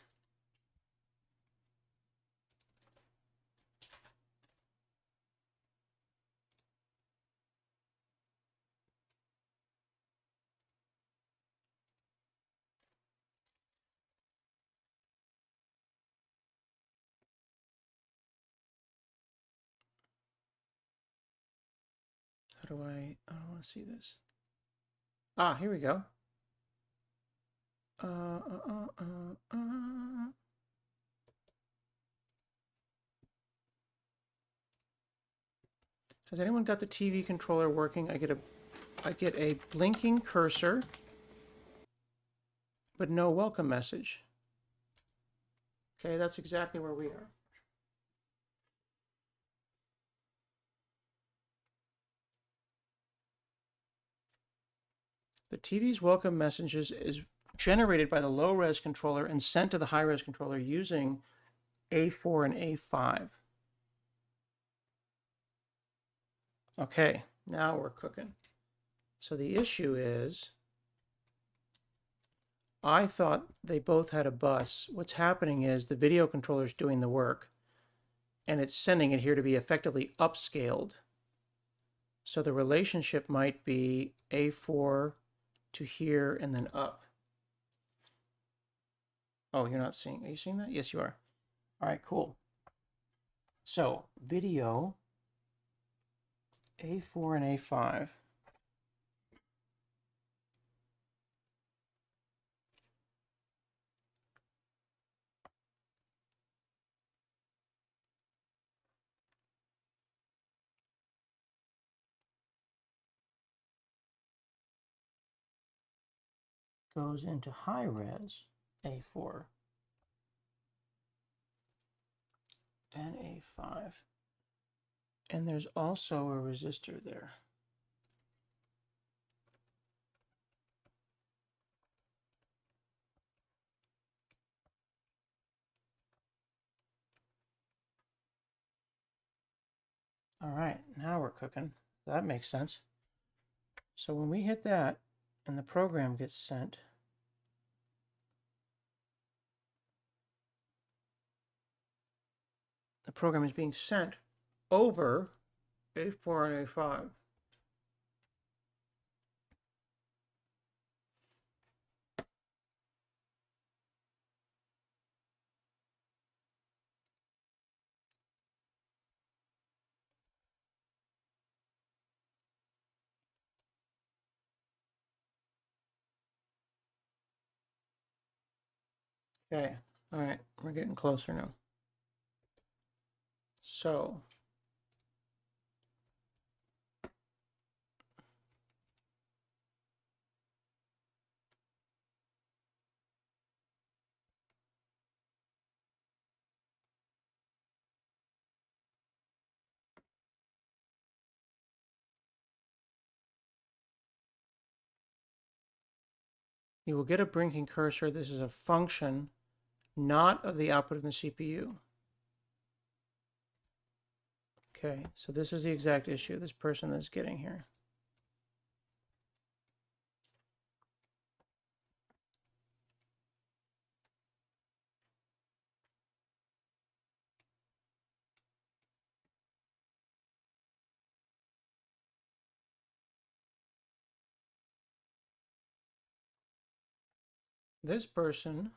How do I don't want to see this. Ah, here we go. Has anyone got the TV controller working? I get a blinking cursor, but no welcome message. Okay, that's exactly where we are. The TV's welcome messages is generated by the low-res controller and sent to the high-res controller using A4 and A5. Okay, now we're cooking. So the issue is, I thought they both had a bus. What's happening is the video controller is doing the work, and it's sending it here to be effectively upscaled. So the relationship might be A4 to here and then up. Oh, you're not seeing, are you seeing that? Yes, you are. All right, cool. So video, A4 and A5. goes into high res A4 and A5. And there's also a resistor there. All right, now we're cooking. That makes sense. So when we hit that and the program gets sent, the program is being sent over A4 and A5. Okay, all right, we're getting closer now. So you will get a blinking cursor. This is a function, not of the output of the CPU. Okay, so this is the exact issue this person is getting here. This person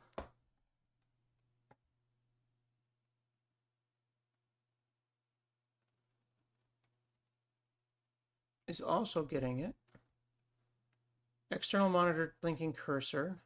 is also getting it. External monitor blinking cursor.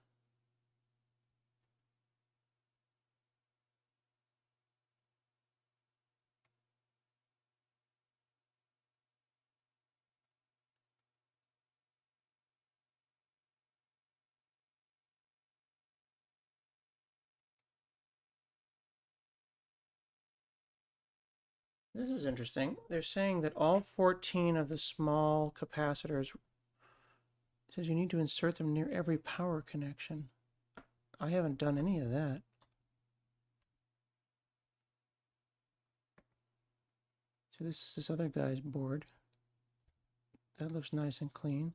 This is interesting. They're saying that all 14 of the small capacitors, it says you need to insert them near every power connection. I haven't done any of that. So this is this other guy's board. That looks nice and clean.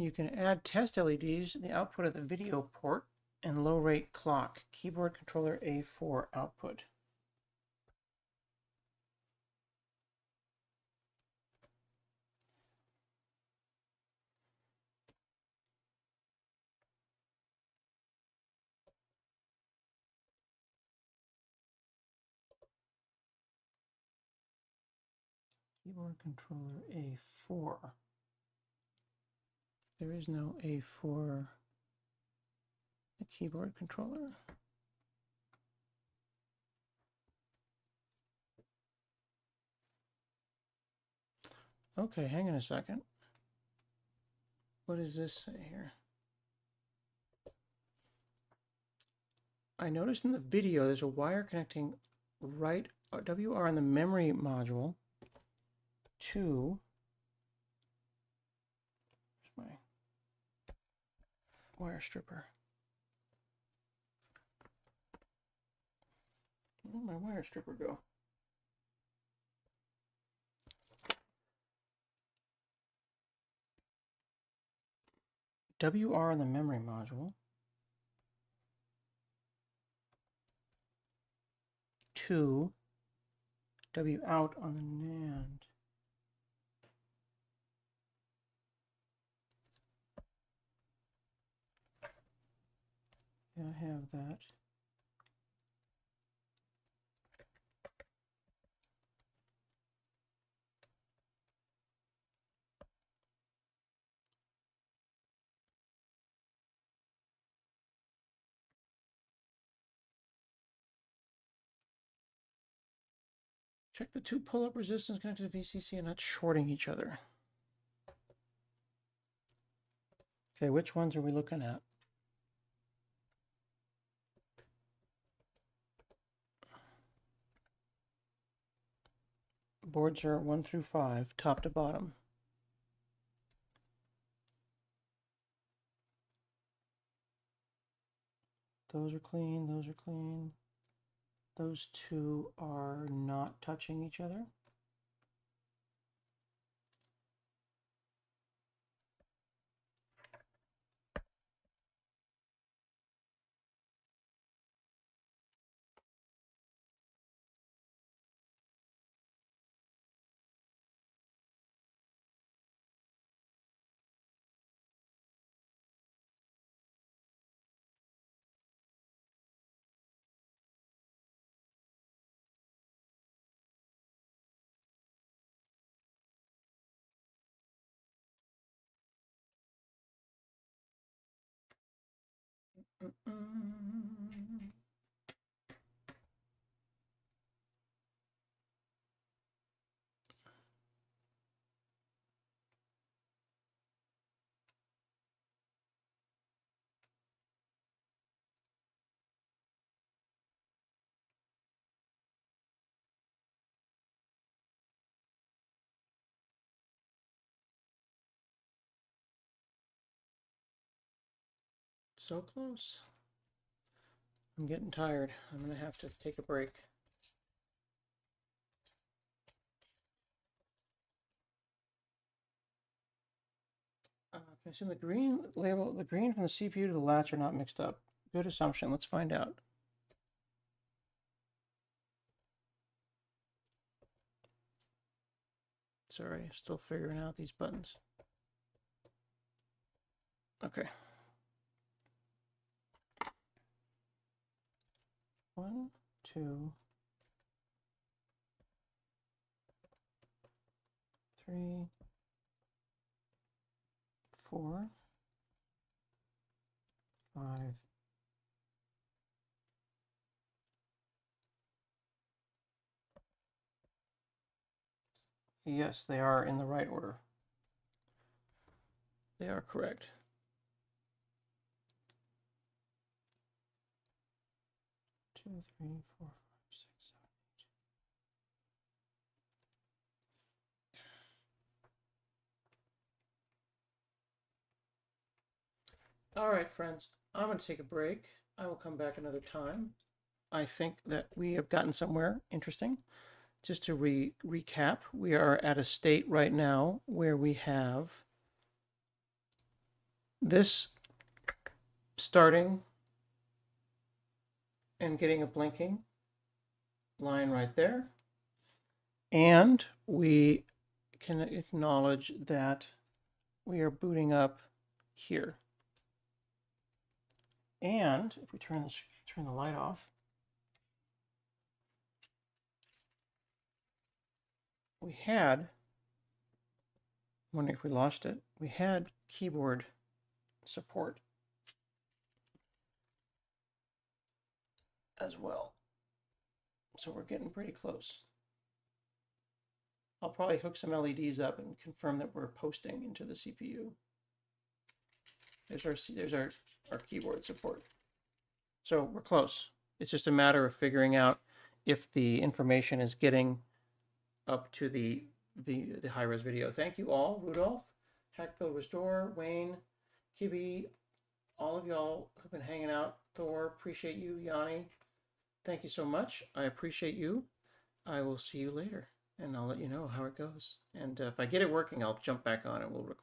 You can add test LEDs in the output of the video port and low rate clock. Keyboard controller A4 output. Keyboard controller A4. There is no A4 the keyboard controller. Okay, hang on a second. What does this say here? I noticed in the video there's a wire connecting right WR on the memory module to my wire stripper. Where did my wire stripper go? WR on the memory module to W out on the NAND. Yeah, I have that. Check the two pull-up resistance connected to VCC and not shorting each other. Okay, which ones are we looking at? Boards are 1 through 5, top to bottom. Those are clean, those are clean. Those two are not touching each other. So close. I'm getting tired. I'm going to have to take a break. Can I assume the green label, the green from the CPU to the latch are not mixed up? Good assumption. Let's find out. Sorry, still figuring out these buttons. Okay. 1, 2, 3, 4, 5. Yes, they are in the right order. They are correct. Two, three, 4, 5, 6, 7, 8. All right, friends, I'm going to take a break. I will come back another time. I think that we have gotten somewhere interesting. Just to recap, we are at a state right now where we have this starting and getting a blinking line right there. And we can acknowledge that we are booting up here. And if we turn the light off, we had, I'm wondering if we lost it, we had keyboard support as well. So we're getting pretty close. I'll probably hook some LEDs up and confirm that we're posting into the CPU. There's our keyboard support. So we're close. It's just a matter of figuring out if the information is getting up to the high-res video. Thank you all, Rudolph, Hackbill Restore, Wayne, Kibby, all of y'all who've been hanging out. Thor, appreciate you. Yanni, thank you so much. I appreciate you. I will see you later, and I'll let you know how it goes. And if I get it working, I'll jump back on and we'll record.